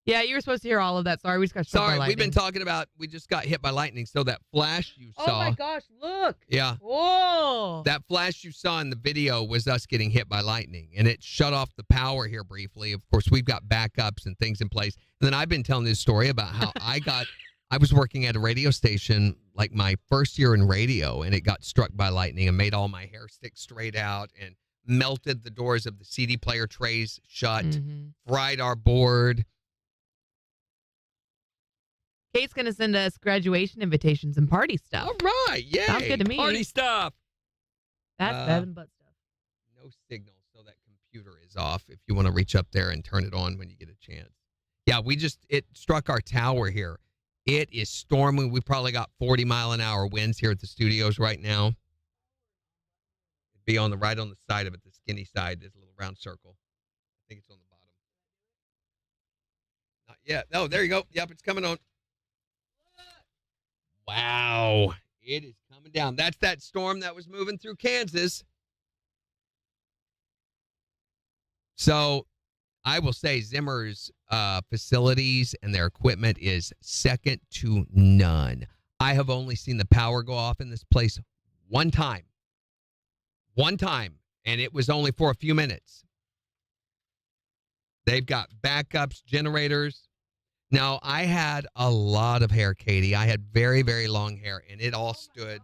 Yeah, you were supposed to hear all of that. Sorry, we just got struck by Sorry, lightning. we've been talking about, we just got hit by lightning. So that flash you saw. Oh my gosh, look. Yeah. Whoa. That flash you saw in the video was us getting hit by lightning, and it shut off the power here briefly. Of course, we've got backups and things in place. And then I've been telling this story about how I was working at a radio station like my first year in radio, and it got struck by lightning and made all my hair stick straight out and melted the doors of the CD player trays shut, fried our board. Kate's going to send us graduation invitations and party stuff. All right. Yay. Sounds good to me. Party stuff. That's better than butt stuff. No signal, so that computer is off if you want to reach up there and turn it on when you get a chance. Yeah, it struck our tower here. It is storming. We probably got 40-mile-an-hour winds here at the studios right now. It'd be right on the side of it, the skinny side. There's a little round circle. I think it's on the bottom. Not yet. No, there you go. Yep, it's coming on. Wow. It is coming down. That's that storm that was moving through Kansas. So I will say Zimmer's facilities and their equipment is second to none. I have only seen the power go off in this place one time. And it was only for a few minutes. They've got backups, generators. Now, I had a lot of hair, Katie. I had very, very long hair, and it all stood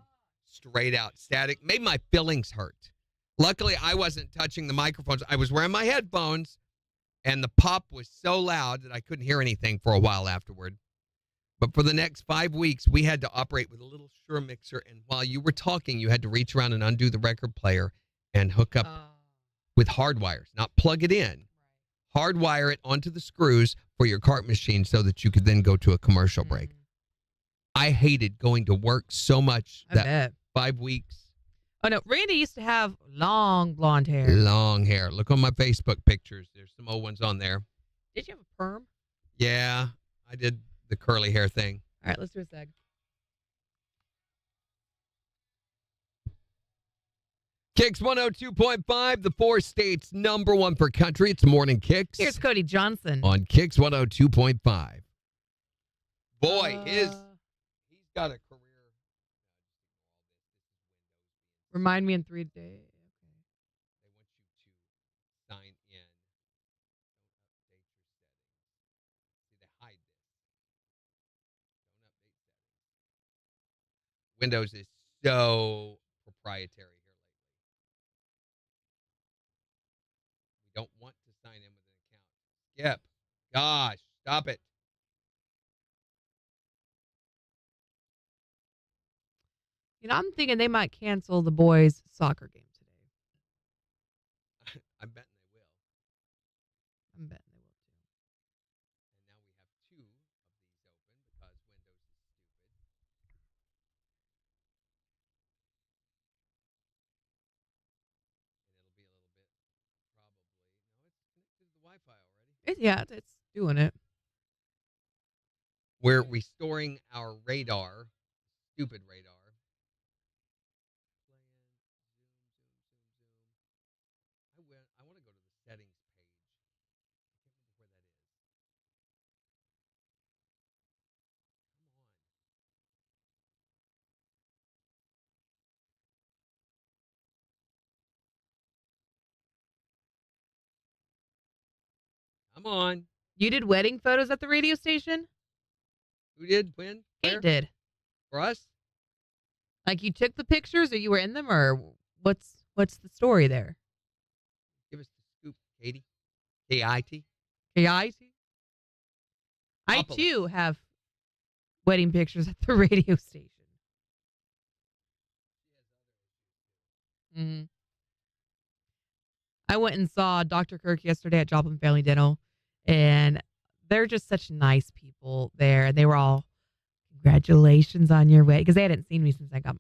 straight out, static. Made my fillings hurt. Luckily, I wasn't touching the microphones. I was wearing my headphones, and the pop was so loud that I couldn't hear anything for a while afterward. But for the next 5 weeks, we had to operate with a little Shure mixer, and while you were talking, you had to reach around and undo the record player and hook up with hard wires, not plug it in. Hardwire it onto the screws for your cart machine so that you could then go to a commercial break. I hated going to work so much I bet. 5 weeks. Oh, no. Randy used to have long blonde hair. Long hair. Look on my Facebook pictures. There's some old ones on there. Did you have a perm? Yeah, I did the curly hair thing. All right, let's do a seg. KIX 102.5, the 4 states number 1 for country. It's Morning KIX. Here's Cody Johnson. On KIX 102.5. Boy, he's got a career. Remind me in 3 days. They want you to sign in. Don't update your settings. See, they hide this. Don't update settings. Windows is so proprietary here lately. We don't want to sign in with an account. Skip. Gosh, stop it. You know, I'm thinking they might cancel the boys' soccer game today. I'm betting they will. I'm betting they will too. And now we have 2 of these open because Windows is stupid. And it'll be a little bit probably. No, it's connected to the Wi-Fi already. It's doing it. We're restoring our radar, stupid radar. I want to go to the settings page. I can't remember where that is. Come on. You did wedding photos at the radio station? Who did? When? Kate did. For us? Like you took the pictures or you were in them or what's the story there? Give us the scoop, Katie. K-I-T. K-I-T? I too have wedding pictures at the radio station. Mm-hmm. I went and saw Dr. Kirk yesterday at Joplin Family Dental, and they're just such nice people there. They were all, congratulations on your wedding, because they hadn't seen me since I got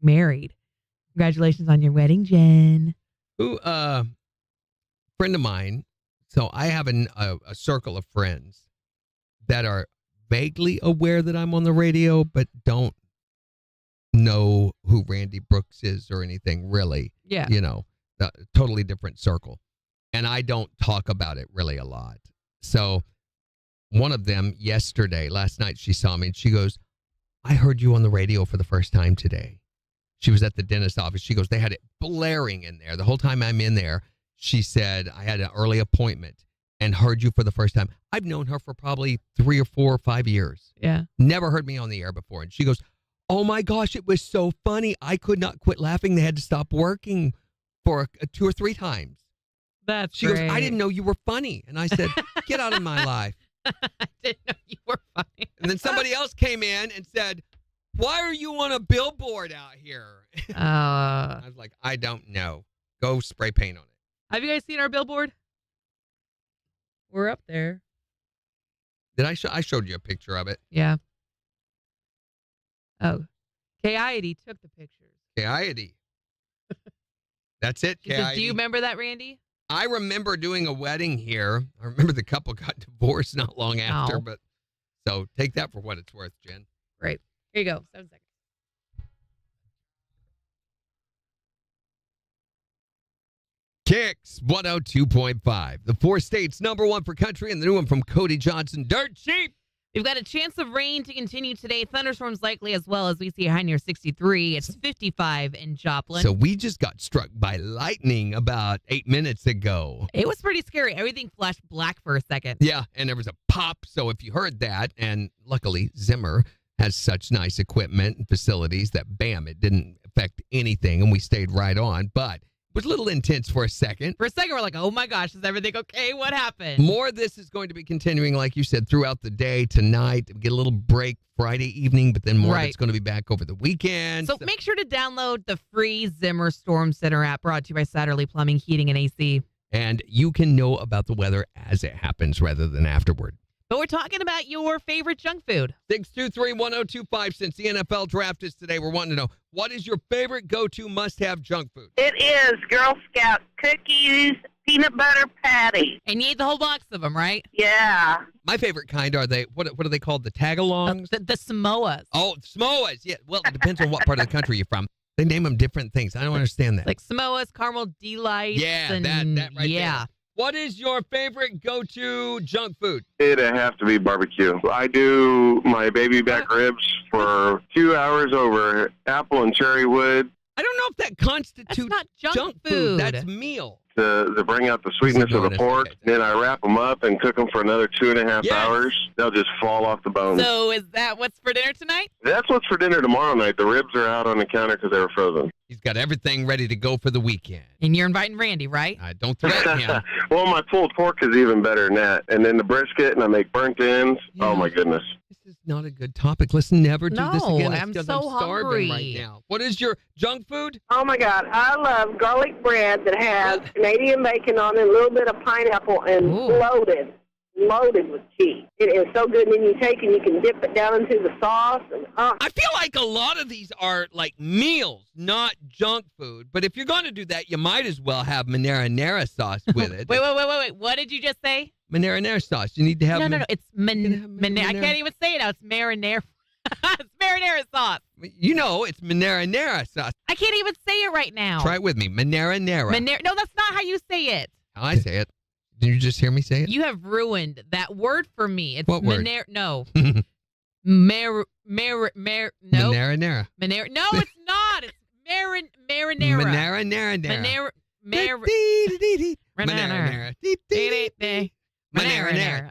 married. Congratulations on your wedding, Jen. Who, friend of mine, so I have a circle of friends that are vaguely aware that I'm on the radio, but don't know who Randy Brooks is or anything really. Yeah. You know, a totally different circle. And I don't talk about it really a lot. So one of them last night, she saw me and she goes, I heard you on the radio for the first time today. She was at the dentist office. She goes, they had it blaring in there. The whole time I'm in there, she said, I had an early appointment and heard you for the first time. I've known her for probably 3 or 4 or 5 years. Yeah. Never heard me on the air before. And she goes, oh my gosh, it was so funny. I could not quit laughing. They had to stop working for 2 or 3 times. That's She goes, I didn't know you were funny. And I said, get out of my life. I didn't know you were funny. And then somebody else came in and said, why are you on a billboard out here? I was like, I don't know. Go spray paint on it. Have you guys seen our billboard? We're up there. Did I showed you a picture of it? Yeah. Oh. K-I-D took the pictures. K-I-D. That's it, She says, K-I-D. do you remember that, Randy? I remember doing a wedding here. I remember the couple got divorced not long after, but so take that for what it's worth, Jen. Great. Here you go. 7 seconds. KIX 102.5. The 4 states number 1 for country and the new one from Cody Johnson. Dirt cheap. We've got a chance of rain to continue today. Thunderstorms likely as well, as we see a high near 63. It's 55 in Joplin. So we just got struck by lightning about 8 minutes ago. It was pretty scary. Everything flashed black for a second. Yeah, and there was a pop. So if you heard that, and luckily Zimmer has such nice equipment and facilities that, bam, it didn't affect anything, and we stayed right on. But it was a little intense for a second. For a second, we're like, oh my gosh, is everything okay? What happened? More of this is going to be continuing, like you said, throughout the day, tonight. We get a little break Friday evening, but then more of it's going to be back over the weekend. So make sure to download the free Zimmer Storm Center app, brought to you by Satterley Plumbing, Heating, and AC. And you can know about the weather as it happens rather than afterward. But we're talking about your favorite junk food. 623-1025. Since the NFL draft is today, we're wanting to know, what is your favorite go-to must-have junk food? It is Girl Scout cookies, peanut butter patty. And you ate the whole box of them, right? Yeah. My favorite kind are what are they called? The tagalongs? The Samoas. Oh, Samoas. Yeah. Well, it depends on what part of the country you're from. They name them different things. I don't understand that. Like Samoas, caramel delights. Yeah, and that right there. What is your favorite go-to junk food? It'd have to be barbecue. I do my baby back ribs for 2 hours over apple and cherry wood. I don't know if that constitutes not junk food. That's meal. To bring out the sweetness of the pork. Then I wrap them up and cook them for another 2.5 hours. They'll just fall off the bone. So is that what's for dinner tonight? That's what's for dinner tomorrow night. The ribs are out on the counter because they were frozen. He's got everything ready to go for the weekend. And you're inviting Randy, right? I don't threaten him. Well, my pulled pork is even better than that. And then the brisket, and I make burnt ends. Yeah. Oh, my goodness. This is not a good topic. Let's never do this again. I'm so starving hungry right now. What is your junk food? Oh, my God. I love garlic bread that has Canadian bacon on it, a little bit of pineapple, and loaded with cheese. It is so good. And then you take and you can dip it down into the sauce. And I feel like a lot of these are like meals, not junk food. But if you're going to do that, you might as well have marinara sauce with it. Wait. What did you just say? Marinara sauce. You need to have No. It's I can't even say it now. It's marinara. It's marinara sauce. You know, it's marinara sauce. I can't even say it right now. Try it with me. Marinara. No, that's not how you say it. How I say it. Did you just hear me say it? You have ruined that word for me. It's what word? No. No. Marinara. Marinara. No, it's not. It's marinara. Marinara. Marinara.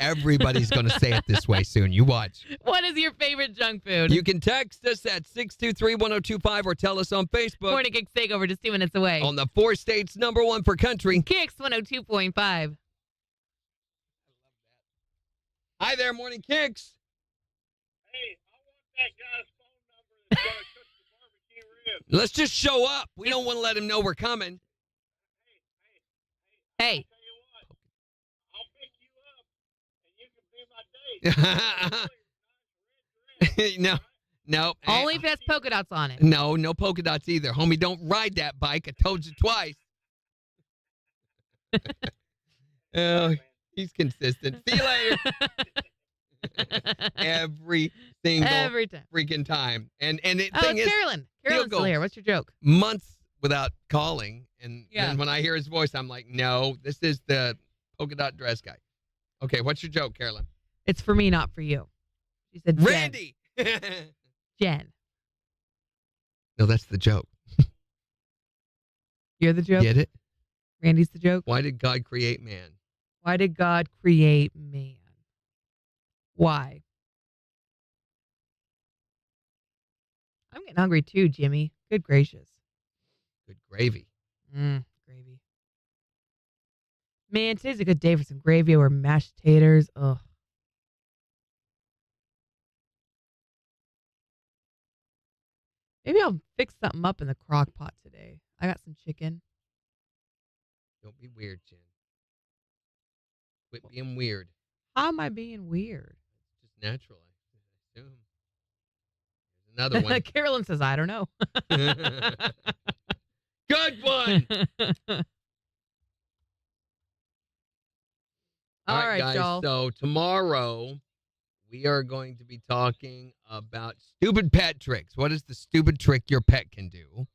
Everybody's going to say it this way soon. You watch. What is your favorite junk food? You can text us at 623-1025 or tell us on Facebook. Morning KIX Takeover, just 2 minutes away. On the 4 states, #1 for country. KIX 102.5. Hi there, Morning KIX. Hey, I want that guy's phone number that's going to cook the barbecue ribs. Let's just show up. We don't want to let him know we're coming. Hey. I'll pick you up, and you can be my date. No. Only if it has polka dots on it. No polka dots either. Homie, don't ride that bike. I told you twice. Oh, he's consistent. See you later. Every time. Freaking time. And the thing is, Carolyn. Carolyn's still here. What's your joke? Months without calling, and then when I hear his voice, I'm like, no, this is the polka dot dress guy. Okay, what's your joke, Carolyn? It's for me, not for you. She said, Randy. Jen. No, that's the joke. You're the joke? Get it? Randy's the joke? Why did God create man? Why did God create man? Why? I'm getting hungry too, Jimmy. Good gracious. Good gravy. Gravy. Man, today's a good day for some gravy or mashed taters. Ugh. Maybe I'll fix something up in the crock pot today. I got some chicken. Don't be weird, Jen. Quit being weird. How am I being weird? Just natural, I assume. There's another one. Carolyn says, I don't know. Good one. All right, guys. y'all. So tomorrow we are going to be talking about stupid pet tricks. What is the stupid trick your pet can do?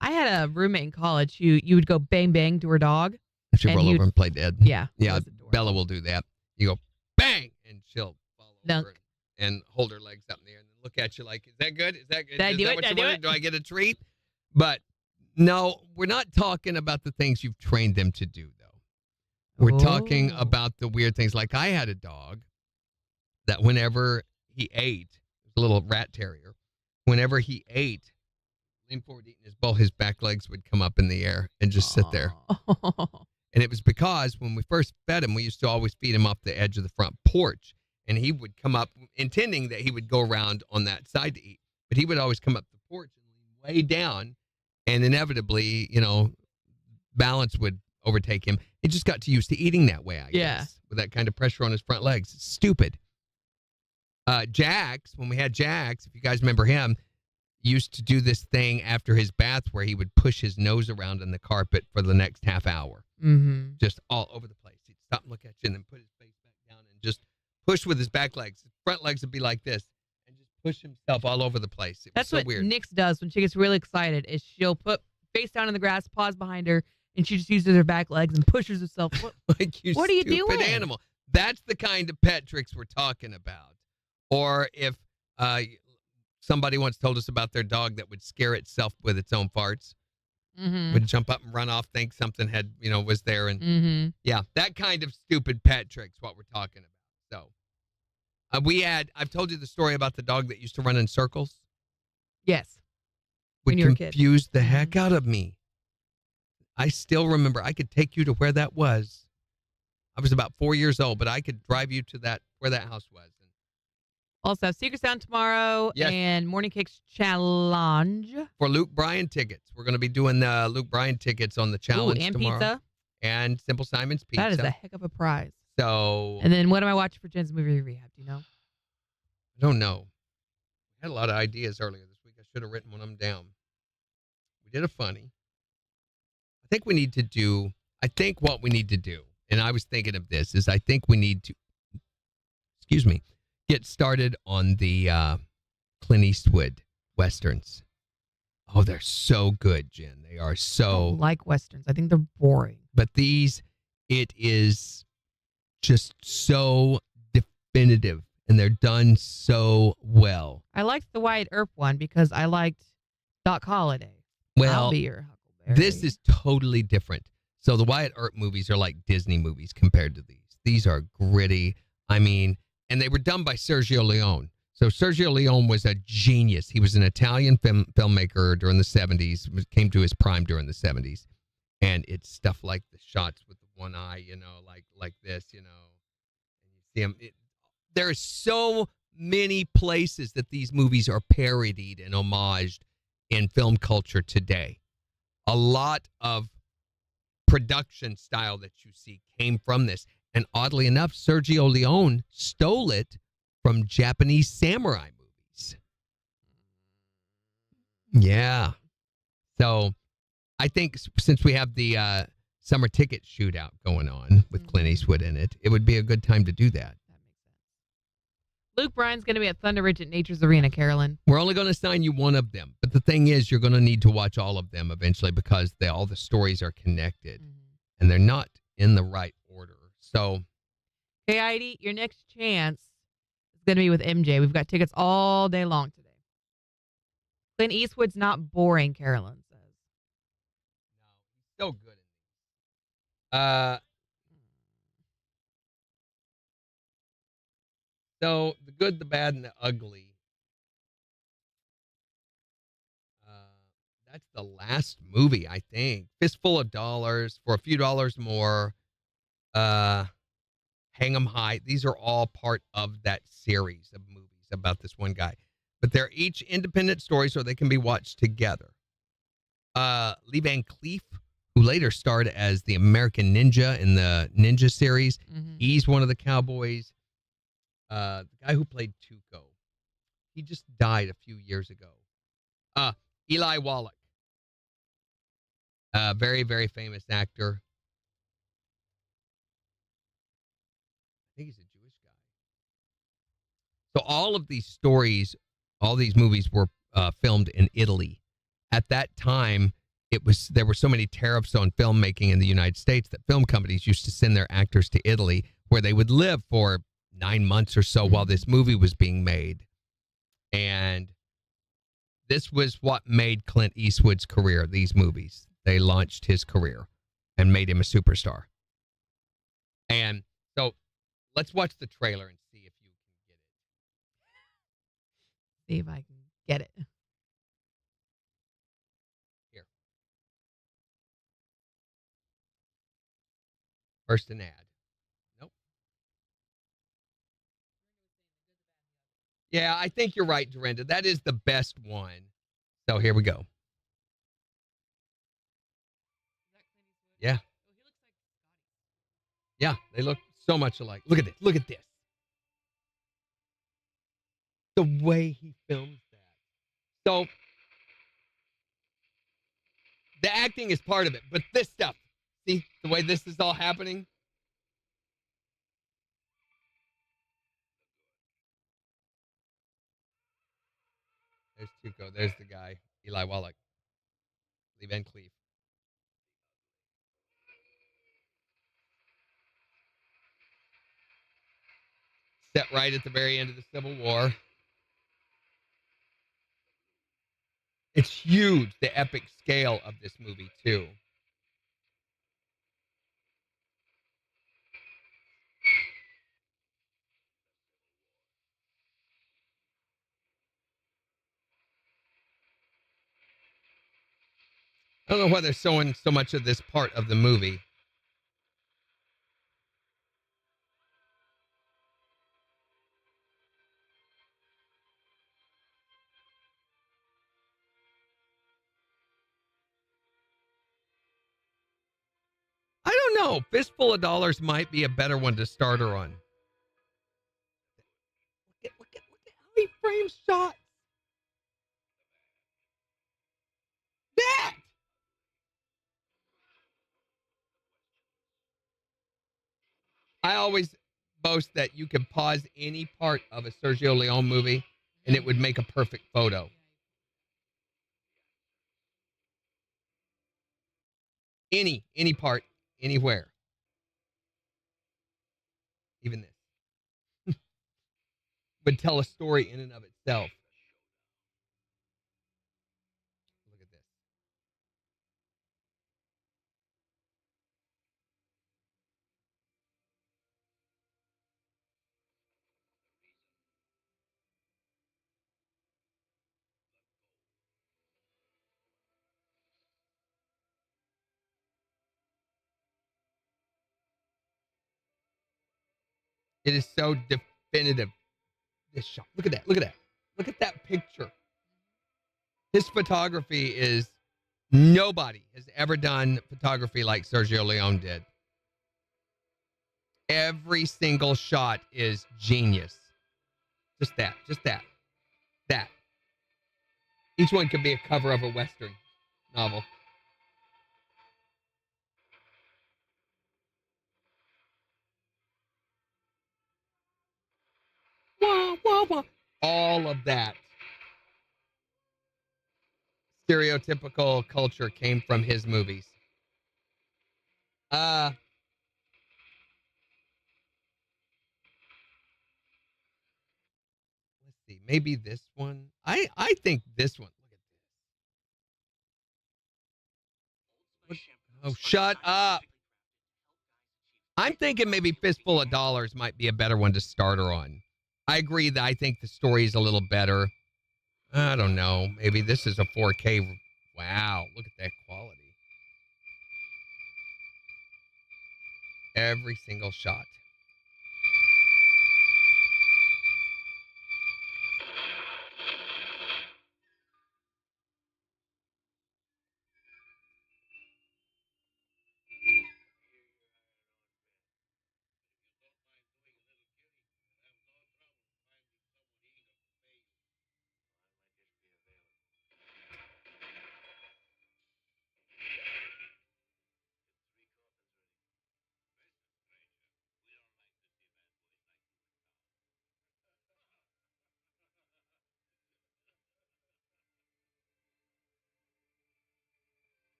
I had a roommate in college who you would go bang bang to her dog. She'll roll over and play dead. Yeah. Yeah. Bella will do that. You go bang, and she'll fall Dunk. over and hold her legs up in the air and then look at you like, is that good? Is that good? Did I Is do that it? what Did I you do wanted? it? Do I get a treat? But no, we're not talking about the things you've trained them to do, though. We're talking about the weird things. Like I had a dog that whenever he ate, a little rat terrier, whenever he ate, lean forward eating his bowl, his back legs would come up in the air and just sit there. And it was because when we first fed him, we used to always feed him off the edge of the front porch. And he would come up intending that he would go around on that side to eat. But he would always come up the porch and lean way down. And inevitably, balance would overtake him. He just got too used to eating that way, I guess, with that kind of pressure on his front legs. It's stupid. Jax, when we had Jax, if you guys remember him, used to do this thing after his bath where he would push his nose around in the carpet for the next half hour. Mm-hmm. Just all over the place. He'd stop and look at you and then put his face back down and just push with his back legs. His front legs would be like this and just push himself all over the place. It was That's so what weird. Nix does when she gets really excited is she'll put face down in the grass, paws behind her, and she just uses her back legs and pushes herself. Like you What are you stupid doing? animal. That's the kind of pet tricks we're talking about. Or if somebody once told us about their dog that would scare itself with its own farts. Mm-hmm. Would jump up and run off, think something had, was there. And Mm-hmm. yeah, that kind of stupid pet tricks, what we're talking about. So I've told you the story about the dog that used to run in circles. Yes. Would When you were a kid. confuse the heck out of me. I still remember, I could take you to where that was. I was about 4 years old, but I could drive you to where that house was. Also have Secret Sound tomorrow and Morning KIX Challenge. For Luke Bryan tickets. We're going to be doing the Luke Bryan tickets on the challenge and tomorrow. Pizza. And Simple Simon's Pizza. That is a heck of a prize. So. And then what am I watching for Jen's movie rehab? Do you know? I don't know. I had a lot of ideas earlier this week. I should have written one of them down. We did a funny. I think what we need to do, and I was thinking of this, is I think we need to, get started on the Clint Eastwood Westerns. Oh, they're so good, Jen. They are so. I don't like Westerns. I think they're boring. But it is just so definitive, and they're done so well. I liked the Wyatt Earp one because I liked Doc Holliday. Well, I'll be your Huckleberry. This is totally different. So the Wyatt Earp movies are like Disney movies compared to these. These are gritty. I mean, and they were done by Sergio Leone. So Sergio Leone was a genius. He was an Italian filmmaker during the 70s, came to his prime during the 70s. And it's stuff like the shots with the one eye, like this, and you see him. There are so many places that these movies are parodied and homaged in film culture today. A lot of production style that you see came from this. And oddly enough, Sergio Leone stole it from Japanese samurai movies. Yeah. So I think since we have the summer ticket shootout going on with Clint Eastwood in it, it would be a good time to do that. Luke Bryan's going to be at Thunder Ridge at Nature's Arena, Carolyn. We're only going to assign you one of them. But the thing is, you're going to need to watch all of them eventually because all the stories are connected. And they're not in the right order. So, hey, Heidi, your next chance is going to be with MJ. We've got tickets all day long today. Clint Eastwood's not boring, Carolyn says. So good. So the good, the bad, and the ugly. That's the last movie, I think. Fistful of Dollars, For a Few Dollars More. Hang 'em High. These are all part of that series of movies about this one guy. But they're each independent stories, so they can be watched together. Lee Van Cleef, who later starred as the American Ninja in the Ninja series. He's one of the cowboys. The guy who played Tuco. He just died a few years ago. Eli Wallach. Very, very famous actor. I think he's a Jewish guy. So all of these stories, all these movies were filmed in Italy. At that time, there were so many tariffs on filmmaking in the United States that film companies used to send their actors to Italy, where they would live for 9 months or so while this movie was being made. And this was what made Clint Eastwood's career, these movies. They launched his career and made him a superstar. And so let's watch the trailer and see if you can get it. See if I can get it. Here. First an ad. Nope. Yeah, I think you're right, Dorinda. That is the best one. So here we go. Yeah. Yeah, they look so much alike. Look at this. Look at this. The way he films that. So the acting is part of it, but this stuff, see the way this is all happening? There's Tuco. There's the guy, Eli Wallach. Lee Van Cleef. Set right at the very end of the Civil War. It's huge, the epic scale of this movie, too. I don't know why they're showing so much of this part of the movie. I don't know. Fistful of Dollars might be a better one to start her on. Look at how he frames shots. That! I always boast that you can pause any part of a Sergio Leone movie and it would make a perfect photo. Any part, anywhere. Even this. Would tell a story in and of itself. Look at this. It is so definitive. This shot. Look at that. Look at that. Look at that picture. His photography is, nobody has ever done photography like Sergio Leone did. Every single shot is genius. Just that. That. Each one could be a cover of a Western novel. Wah, wah, wah. All of that stereotypical culture came from his movies. Let's see. Maybe this one. I think this one. Look at this. Oh, shut up. I'm thinking maybe Fistful of Dollars might be a better one to start her on. I agree that I think the story is a little better. I don't know. Maybe this is a 4K. Wow, look at that quality. Every single shot.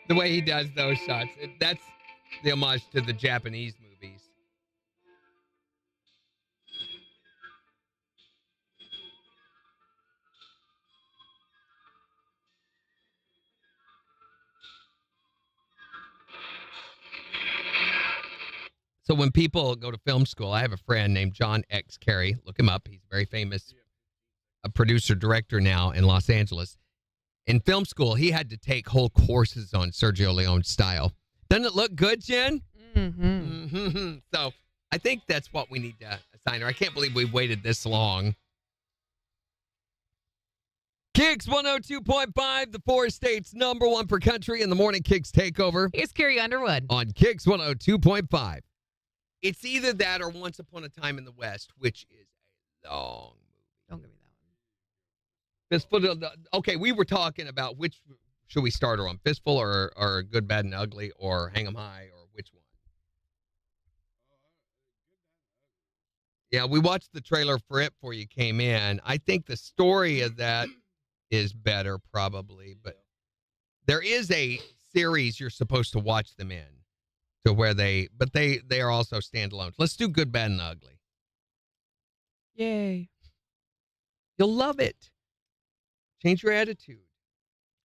The way he does those shots. That's the homage to the Japanese movies. So when people go to film school, I have a friend named John X. Carey. Look him up. He's a very famous producer, director now in Los Angeles. In film school, he had to take whole courses on Sergio Leone's style. Doesn't it look good, Jen? Mm-hmm. So I think that's what we need to assign her. I can't believe we've waited this long. KIX 102.5, the four states number one for country in the morning KIX takeover. Here's Carrie Underwood. On KIX 102.5. It's either that or Once Upon a Time in the West, which is a long movie. Don't give me Okay, we were talking about which should we start her on, Fistful or Good, Bad, and Ugly, or Hang 'em High, or which one? Yeah, we watched the trailer for it before you came in. I think the story of that is better probably, but there is a series you're supposed to watch them in to where they are also standalone. Let's do Good, Bad, and Ugly. Yay. You'll love it. Change your attitude.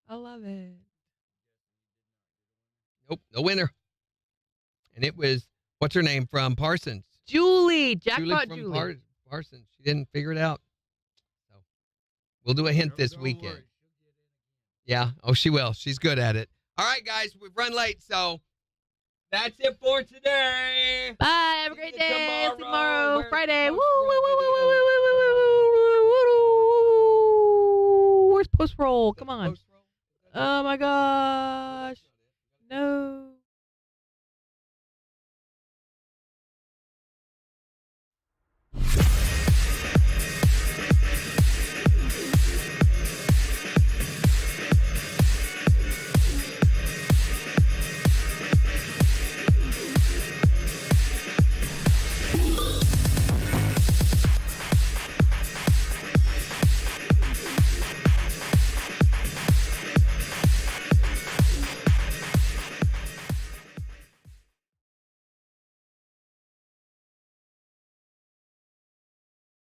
I love it. Nope, no winner. And it was, what's her name from Parsons? Julie. Jackpot Julie. Parsons. She didn't figure it out. So we'll do a hint this weekend. Worry. Yeah. Oh, she will. She's good at it. All right, guys. We've run late, so that's it for today. Bye. Have a great day. See you tomorrow. Friday. Woo, woo, Post-roll woo, woo, woo, video. woo, woo, woo, woo, woo. Where's post roll? Come on. Post-roll. Oh my gosh. No.